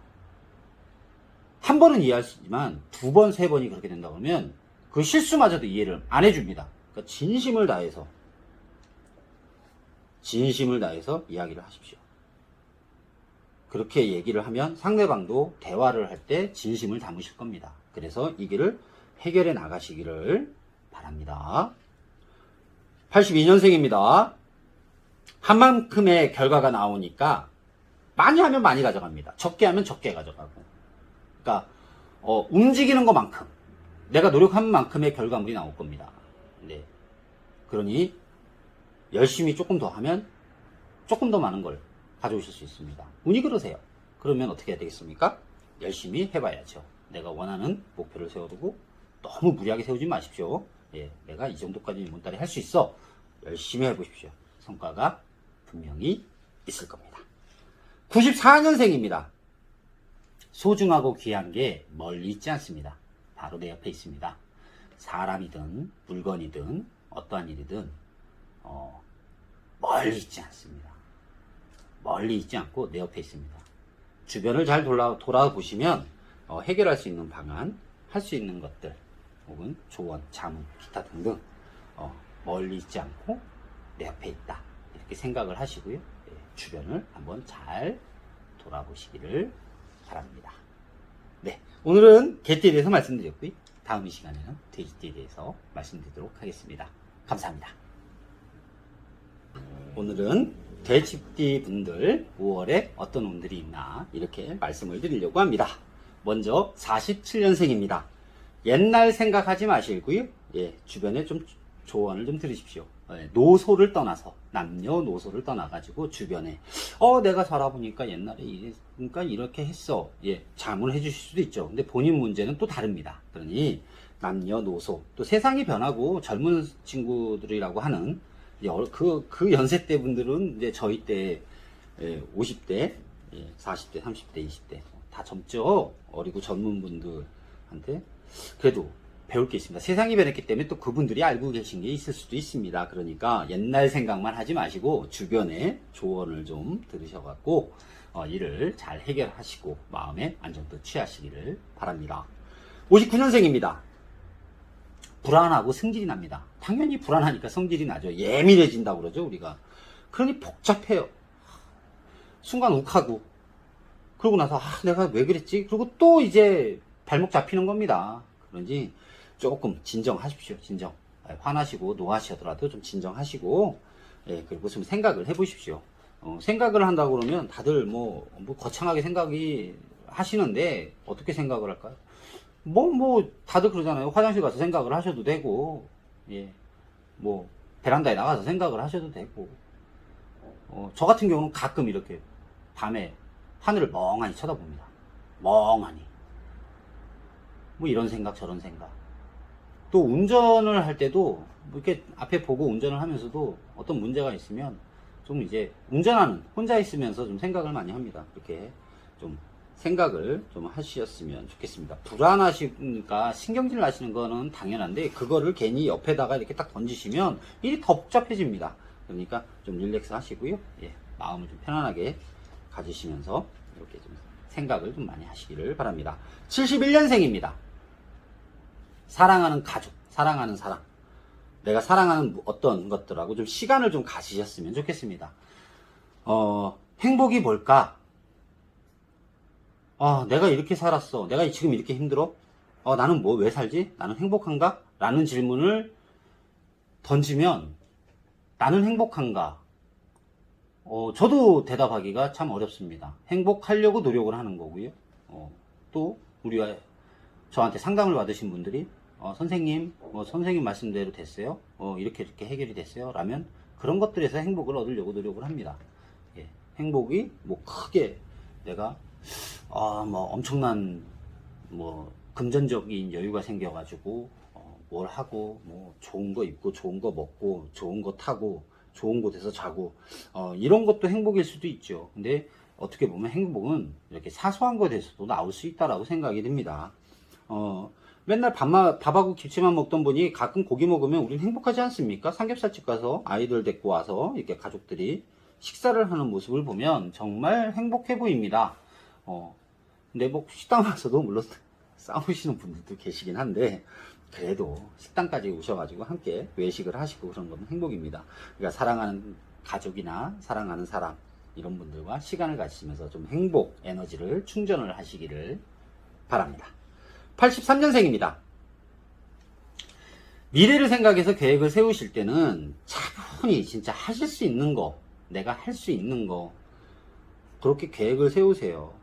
한 번은 이해할 수 있지만 두 번, 세 번이 그렇게 된다 그러면 그 실수마저도 이해를 안 해줍니다. 그러니까 진심을 다해서 이야기를 하십시오. 그렇게 얘기를 하면 상대방도 대화를 할 때 진심을 담으실 겁니다. 그래서 이 길을 해결해 나가시기를 바랍니다. 82년생입니다. 한 만큼의 결과가 나오니까 많이 하면 많이 가져갑니다. 적게 하면 적게 가져가고. 그러니까 움직이는 것만큼 내가 노력한 만큼의 결과물이 나올 겁니다. 네. 그러니 열심히 조금 더 하면 조금 더 많은 걸 가져오실 수 있습니다. 운이 그러세요. 그러면 어떻게 해야 되겠습니까? 열심히 해봐야죠. 내가 원하는 목표를 세워두고 너무 무리하게 세우지 마십시오. 예, 내가 이 정도까지는 이번 달에 할 수 있어. 열심히 해보십시오. 성과가 분명히 있을 겁니다. 94년생입니다. 소중하고 귀한 게 멀리 있지 않습니다. 바로 내 옆에 있습니다. 사람이든 물건이든 어떠한 일이든 멀리 있지 않습니다. 멀리 있지 않고 내 옆에 있습니다. 주변을 잘 돌아보시면 해결할 수 있는 방안, 할 수 있는 것들 혹은 조언, 자문, 기타 등등 멀리 있지 않고 내 옆에 있다. 이렇게 생각을 하시고요. 주변을 한번 잘 돌아보시기를 바랍니다. 네, 오늘은 개띠에 대해서 말씀드렸고요. 다음 이 시간에는 돼지띠에 대해서 말씀드리도록 하겠습니다. 감사합니다. 오늘은 돼지띠 분들 5월에 어떤 운들이 있나 이렇게 말씀을 드리려고 합니다. 먼저 47년생입니다. 옛날 생각하지 마시고요. 주변에 좀 조언을 좀 들으십시오. 노소를 떠나서 남녀노소를 떠나가지고 주변에 내가 살아보니까 옛날에 그러니까 이렇게 했어. 자문해 주실 수도 있죠. 근데 본인 문제는 또 다릅니다. 그러니 남녀노소 또 세상이 변하고 젊은 친구들이라고 하는 그 연세 때 분들은 이제 저희 때 50대, 40대, 30대, 20대 다 젊죠. 어리고 젊은 분들한테 그래도 배울 게 있습니다. 세상이 변했기 때문에 또 그분들이 알고 계신 게 있을 수도 있습니다. 그러니까 옛날 생각만 하지 마시고 주변에 조언을 좀 들으셔갖고 일을 잘 해결하시고 마음의 안정도 취하시기를 바랍니다. 59년생입니다. 불안하고 성질이 납니다. 당연히 불안하니까 성질이 나죠. 예민해진다고 그러죠, 우리가. 그러니 복잡해요. 순간 욱하고. 그러고 나서, 내가 왜 그랬지? 그리고 또 이제 발목 잡히는 겁니다. 그런지 조금 진정하십시오, 진정. 화나시고 노하시더라도 좀 진정하시고, 그리고 좀 생각을 해보십시오. 생각을 한다고 그러면 다들 뭐 거창하게 생각이 하시는데, 어떻게 생각을 할까요? 다들 그러잖아요. 화장실 가서 생각을 하셔도 되고, 베란다에 나가서 생각을 하셔도 되고, 저 같은 경우는 가끔 이렇게 밤에 하늘을 멍하니 쳐다봅니다. 멍하니. 이런 생각, 저런 생각. 또 운전을 할 때도, 이렇게 앞에 보고 운전을 하면서도 어떤 문제가 있으면, 좀 이제 혼자 있으면서 좀 생각을 많이 합니다. 이렇게 좀 생각을 좀 하셨으면 좋겠습니다. 불안하시니까 신경질 나시는 거는 당연한데, 그거를 괜히 옆에다가 이렇게 딱 던지시면 일이 더 복잡해집니다. 그러니까 좀 릴렉스 하시고요. 마음을 좀 편안하게 가지시면서 이렇게 좀 생각을 좀 많이 하시기를 바랍니다. 71년생입니다. 사랑하는 가족, 사랑하는 사람, 내가 사랑하는 어떤 것들하고 좀 시간을 좀 가지셨으면 좋겠습니다. 행복이 뭘까? 내가 이렇게 살았어. 내가 지금 이렇게 힘들어? 나는 왜 살지? 나는 행복한가? 라는 질문을 던지면, 나는 행복한가? 저도 대답하기가 참 어렵습니다. 행복하려고 노력을 하는 거고요. 또, 우리가 저한테 상담을 받으신 분들이, 선생님, 선생님 말씀대로 됐어요? 이렇게 해결이 됐어요? 라면, 그런 것들에서 행복을 얻으려고 노력을 합니다. 행복이, 크게 내가, 엄청난, 금전적인 여유가 생겨가지고, 뭘 하고, 좋은 거 입고, 좋은 거 먹고, 좋은 거 타고, 좋은 곳에서 자고, 이런 것도 행복일 수도 있죠. 근데 어떻게 보면 행복은 이렇게 사소한 것에서도 나올 수 있다라고 생각이 듭니다. 맨날 밥하고 김치만 먹던 분이 가끔 고기 먹으면 우린 행복하지 않습니까? 삼겹살집 가서 아이들 데리고 와서 이렇게 가족들이 식사를 하는 모습을 보면 정말 행복해 보입니다. 근데 식당 와서도 물론 싸우시는 분들도 계시긴 한데, 그래도 식당까지 오셔가지고 함께 외식을 하시고 그런 건 행복입니다. 그러니까 사랑하는 가족이나 사랑하는 사람, 이런 분들과 시간을 가지시면서 좀 행복 에너지를 충전을 하시기를 바랍니다. 83년생입니다. 미래를 생각해서 계획을 세우실 때는 차분히 진짜 하실 수 있는 거, 내가 할 수 있는 거, 그렇게 계획을 세우세요.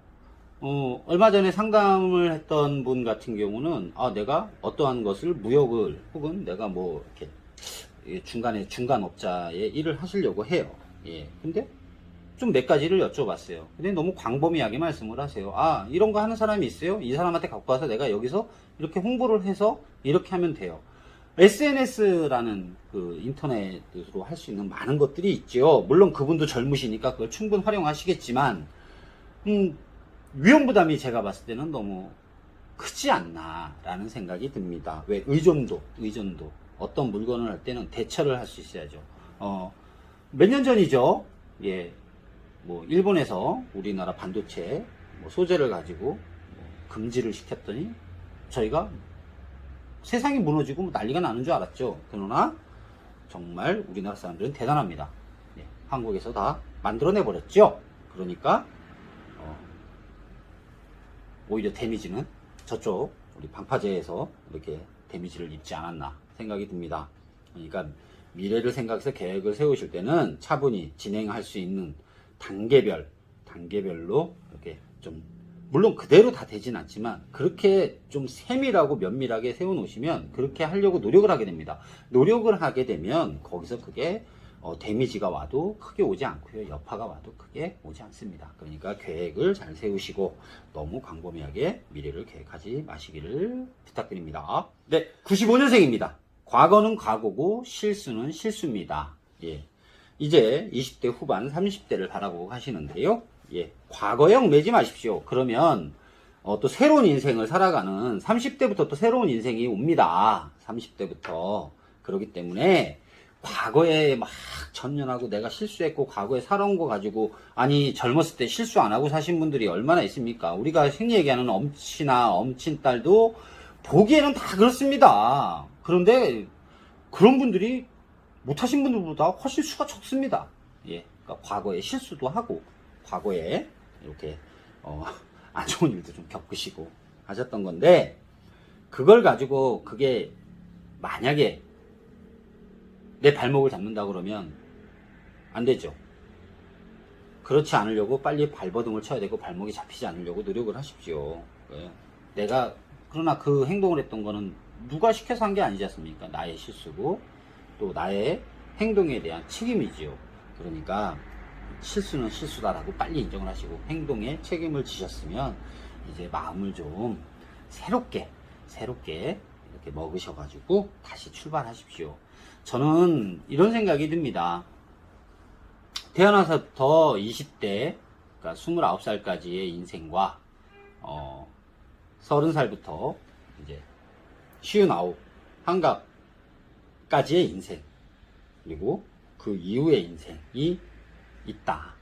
얼마 전에 상담을 했던 분 같은 경우는, 내가 어떠한 것을 무역을, 혹은 내가 이렇게 중간업자의 일을 하시려고 해요. 근데 좀 몇 가지를 여쭤봤어요. 근데 너무 광범위하게 말씀을 하세요. 이런 거 하는 사람이 있어요? 이 사람한테 갖고 와서 내가 여기서 이렇게 홍보를 해서 이렇게 하면 돼요. SNS라는 그 인터넷으로 할 수 있는 많은 것들이 있죠. 물론 그분도 젊으시니까 그걸 충분히 활용하시겠지만, 위험 부담이 제가 봤을 때는 너무 크지 않나 라는 생각이 듭니다. 왜? 의존도 어떤 물건을 할 때는 대처를 할 수 있어야죠. 몇 년 전이죠. 일본에서 우리나라 반도체 소재를 가지고 금지를 시켰더니 저희가 세상이 무너지고 난리가 나는 줄 알았죠. 그러나 정말 우리나라 사람들은 대단합니다. 한국에서 다 만들어내 버렸죠. 그러니까 오히려 데미지는 저쪽 우리 방파제에서 이렇게 데미지를 입지 않았나 생각이 듭니다. 그러니까 미래를 생각해서 계획을 세우실 때는 차분히 진행할 수 있는 단계별로 이렇게 좀, 물론 그대로 다 되진 않지만 그렇게 좀 세밀하고 면밀하게 세워 놓으시면 그렇게 하려고 노력을 하게 됩니다. 노력을 하게 되면 거기서 그게 데미지가 와도 크게 오지 않고요, 여파가 와도 크게 오지 않습니다. 그러니까 계획을 잘 세우시고 너무 광범위하게 미래를 계획하지 마시기를 부탁드립니다. 네, 95년생입니다. 과거는 과거고 실수는 실수입니다. 이제 20대 후반 30대를 바라보고 가시는데요. 과거형 매지 마십시오. 그러면 또 새로운 인생을 살아가는 30대부터 또 새로운 인생이 옵니다. 30대부터. 그렇기 때문에 과거에 막 전념하고 내가 실수했고 과거에 살아온 거 가지고, 아니 젊었을 때 실수 안 하고 사신 분들이 얼마나 있습니까? 우리가 흔히 얘기하는 엄친아 엄친딸도 보기에는 다 그렇습니다. 그런데 그런 분들이 못하신 분들보다 훨씬 수가 적습니다. 예, 그러니까 과거에 실수도 하고 과거에 이렇게 안 좋은 일도 좀 겪으시고 하셨던 건데, 그걸 가지고 그게 만약에 내 발목을 잡는다 그러면 안 되죠. 그렇지 않으려고 빨리 발버둥을 쳐야 되고 발목이 잡히지 않으려고 노력을 하십시오. 예. 그러나 그 행동을 했던 거는 누가 시켜서 한 게 아니지 않습니까? 나의 실수고 또 나의 행동에 대한 책임이지요. 그러니까 실수는 실수다라고 빨리 인정을 하시고 행동에 책임을 지셨으면 이제 마음을 좀 새롭게 이렇게 먹으셔가지고 다시 출발하십시오. 저는 이런 생각이 듭니다. 태어나서부터 20대, 그러니까 29살까지의 인생과 30살부터 이제 59, 한갑까지의 인생, 그리고 그 이후의 인생이 있다.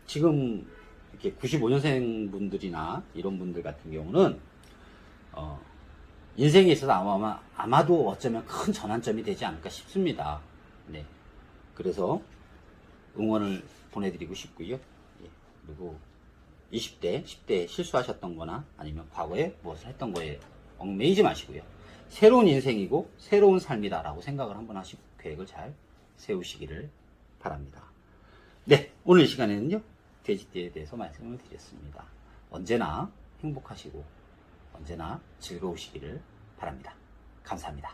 지금 이렇게 95년생 분들이나 이런 분들 같은 경우는 인생에 있어서 아마도 어쩌면 큰 전환점이 되지 않을까 싶습니다. 네. 그래서 응원을 보내드리고 싶고요. 예. 그리고 20대, 10대에 실수하셨던 거나 아니면 과거에 무엇을 했던 거에 얽매이지 마시고요. 새로운 인생이고 새로운 삶이다 라고 생각을 한번 하시고 계획을 잘 세우시기를 바랍니다. 네, 오늘 이 시간에는요, 돼지띠에 대해서 말씀을 드렸습니다. 언제나 행복하시고 언제나 즐거우시기를 바랍니다. 감사합니다.